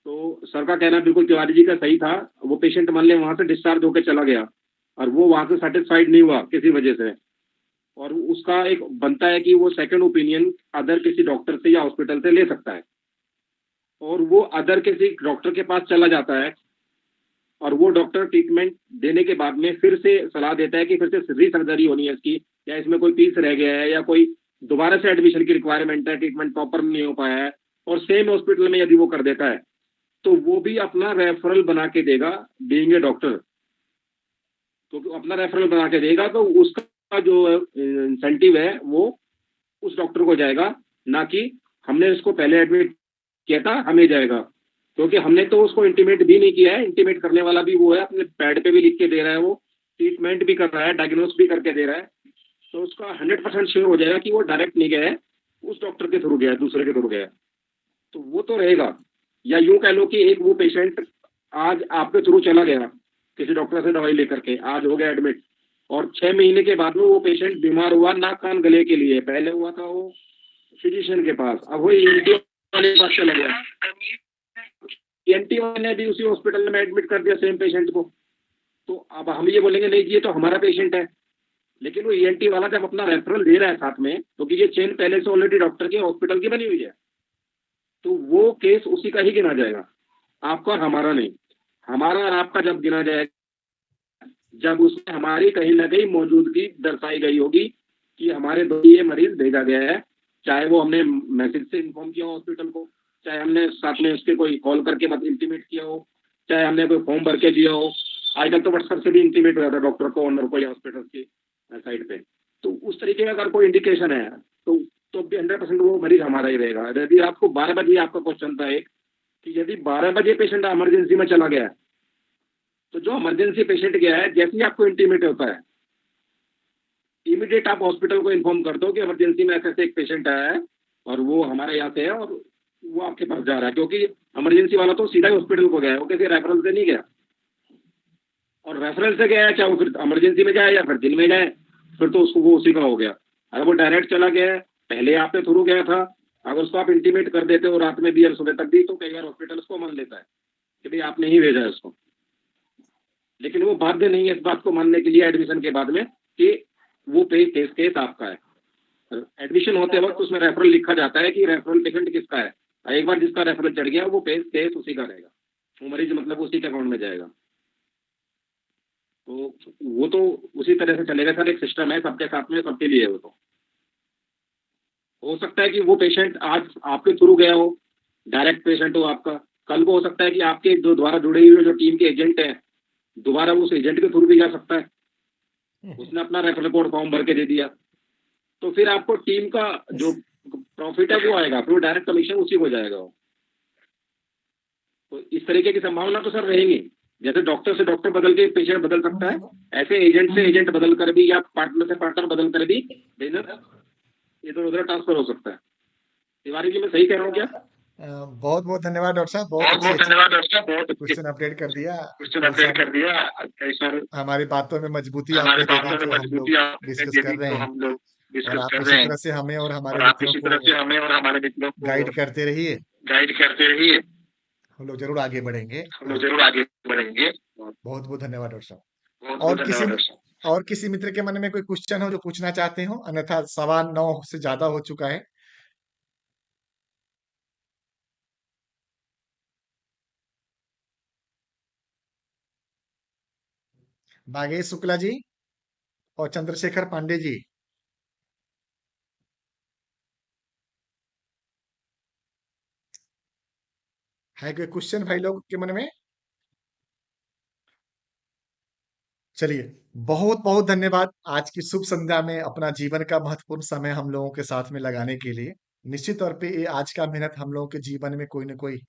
तो सर का कहना बिल्कुल तिवारी जी का सही था। वो पेशेंट मान ले वहां से डिस्चार्ज होकर चला गया और वो वहां से सेटिस्फाइड नहीं हुआ किसी वजह से, और उसका एक बनता है कि वो सेकंड ओपिनियन अदर किसी डॉक्टर से या हॉस्पिटल से ले सकता है। और वो अदर किसी डॉक्टर के पास चला जाता है और वो डॉक्टर ट्रीटमेंट देने के बाद में फिर से सलाह देता है कि फिर से रीसर्जरी होनी है इसकी, या इसमें कोई पीस रह गया है, या कोई दोबारा से एडमिशन की रिक्वायरमेंट है, ट्रीटमेंट प्रॉपर नहीं हो पाया है, और सेम हॉस्पिटल में यदि वो कर देता है तो वो भी अपना रेफरल बना के देगा बीइंग ए डॉक्टर। तो अपना रेफरल बना के देगा तो उसका जो इंसेंटिव है वो उस डॉक्टर को जाएगा, ना कि हमने उसको पहले एडमिट किया था हमें जाएगा। क्योंकि हमने तो उसको इंटीमेट भी नहीं किया है, इंटीमेट करने वाला भी वो है, अपने पैड पे भी लिख के दे रहा है, वो ट्रीटमेंट भी कर रहा है, डायग्नोस भी करके दे रहा है। तो उसका 100% श्योर हो जाएगा कि वो डायरेक्ट नहीं गया है, उस डॉक्टर के थ्रू गया है, दूसरे के थ्रू गया है। तो वो तो रहेगा। या यूं कह लो कि एक वो पेशेंट आज आपके थ्रू चला गया किसी डॉक्टर से दवाई लेकर के, आज हो गया एडमिट, और 6 महीने के बाद में वो पेशेंट बीमार हुआ नाक कान गले के लिए, पहले हुआ था वो फिजिशियन के पास, अब वो ENT वाले के पास चला गया। ENT वाले ने भी उसी हॉस्पिटल में एडमिट कर दिया सेम पेशेंट को। तो अब हम ये बोलेंगे नहीं ये तो हमारा पेशेंट है, लेकिन वो ENT वाला जब अपना रेफरल दे रहा है साथ में, क्योंकि ये चेन पहले से ऑलरेडी डॉक्टर के हॉस्पिटल की बनी हुई है, तो वो केस उसी का ही गिना जाएगा, आपका और हमारा नहीं। हमारा और आपका जब गिना जाएगा जब उसमें हमारी कहीं ना कहीं मौजूदगी दर्शाई गई होगी कि हमारे दो ये मरीज भेजा गया है, चाहे वो हमने मैसेज से इन्फॉर्म किया हो हॉस्पिटल को, चाहे हमने साथ में उसके कोई कॉल करके मत इंटीमेट किया हो, चाहे हमने कोई फॉर्म भर के दिया हो। आजकल तो व्हाट्सएप से भी इंटीमेट हो जाता है डॉक्टर को, ऑनर को, या हॉस्पिटल की साइड पे। तो उस तरीके का अगर कोई इंडिकेशन है तो भी 100% वो मरीज हमारा ही रहेगा। यदि आपको 12 बजे आपका क्वेश्चन था एक, कि यदि 12 बजे पेशेंट इमरजेंसी में चला गया है, तो जो इमरजेंसी पेशेंट गया है जैसे ही आपको इंटीमेट होता है, इमीडिएट आप हॉस्पिटल को इन्फॉर्म कर दो कि इमरजेंसी में ऐसे एक पेशेंट आया है और वो हमारे यहाँ से है और वो आपके पास जा रहा है। क्योंकि इमरजेंसी वाला तो सीधा ही हॉस्पिटल को गया है, वो किसी रेफरल से नहीं गया। और रेफरल से गया है, चाहे वो फिर इमरजेंसी में जाए या फिर दिन में जाए, फिर तो उसको वो उसी का हो गया। अगर वो डायरेक्ट चला गया है, पहले आपके थ्रू गया था, अगर उसको आप इंटीमेट कर देते हो रात में भी और सुबह तक भी, तो कई बार हॉस्पिटल उसको मान लेता है कि भाई आपने ही भेजा है उसको। लेकिन वो बाध्य नहीं है इस बात को मानने के लिए एडमिशन के बाद में कि वो केस आपका है। एडमिशन होते वक्त उसमें रेफरल लिखा जाता है कि रेफरल पेशेंट किसका है। एक बार जिसका रेफरल चढ़ गया वो केस उसी का रहेगा, वो मरीज मतलब उसी के अकाउंट में जाएगा। तो वो तो उसी तरह से चलेगा सर, एक सिस्टम है सबके साथ में, सबके लिए। वो तो हो सकता है कि वो पेशेंट आज आपके थ्रू गया हो, डायरेक्ट पेशेंट हो आपका, कल को हो सकता है कि आपके जो द्वारा जुड़े हुए जो टीम के एजेंट हैं, दोबारा उस एजेंट के थ्रू भी जा सकता है, उसने अपना रेफरल कोड फॉर्म भर के दे दिया, तो फिर आपको टीम का जो प्रॉफिट है वो आएगा, फिर डायरेक्ट कमीशन उसी को जाएगा। तो इस तरीके की संभावना तो सर रहेगी। जैसे डॉक्टर से डॉक्टर बदल के पेशेंट बदल सकता है, ऐसे एजेंट से एजेंट बदल कर भी, या पार्टनर से पार्टनर बदल कर भी बिजनेस इधर उधर ट्रांसफर हो सकता है। तिवारी जी मैं सही कह रहा हूँ क्या? बहुत बहुत धन्यवाद डॉक्टर साहब, बहुत धन्यवाद डॉक्टर साहब, बहुत क्वेश्चन अपडेट कर दिया, क्वेश्चन अपडेट कर दिया। कई सारे हमारी बातों में मजबूती हमारे आपने दे दी बातों जो में हम लोग मजबूती आपने डिस्कस दे कर दी रहे जो हैं। हम लोग और डिस्कस आप कर इसी रहे हैं। तरह से हमें और हमारे और आप मित्रों इसी तरह से को हमें और हमारे मित्रों को गाइड करते रहिए, गाइड करते रहिए, हम लोग जरूर आगे बढ़ेंगे। हम लोग जरूर आगे बढ़ेंगे। बहुत बहुत धन्यवाद डॉक्टर साहब। बहुत और बहुत किसी धन्यवाद डॉक्टर साहब। और किसी मित्र के मन में कोई क्वेश्चन हो जो पूछना चाहते हो? अन्यथा 9:15 से ज्यादा हो चुका है। बागेश शुक्ला जी और चंद्रशेखर पांडे जी, है कोई क्वेश्चन भाई लोग के मन में? चलिए, बहुत-बहुत धन्यवाद आज की शुभ संध्या में अपना जीवन का महत्वपूर्ण समय हम लोगों के साथ में लगाने के लिए। निश्चित तौर पे ये आज का मेहनत हम लोगों के जीवन में कोई न कोई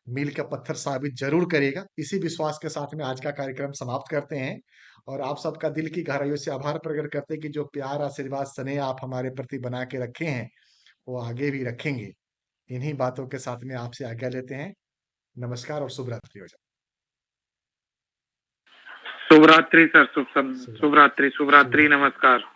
मील का पत्थर साबित ज़रूर करेगा। इसी विश्वास के साथ में आज का कार्यक्रम समाप्त करते हैं और आप सबका दिल की गहराइयों से आभार प्रकट करते हैं कि जो प्यार, आशीर्वाद, स्नेह आप हमारे प्रति बना के रखे हैं, वो आगे भी रखेंगे। इन्हीं बातों के साथ में आपसे आज्ञा लेते हैं। नमस्कार और शुभ रात्रि हो जाए। शुभ रात्रि सर, शुभ रात्रि, नमस्कार।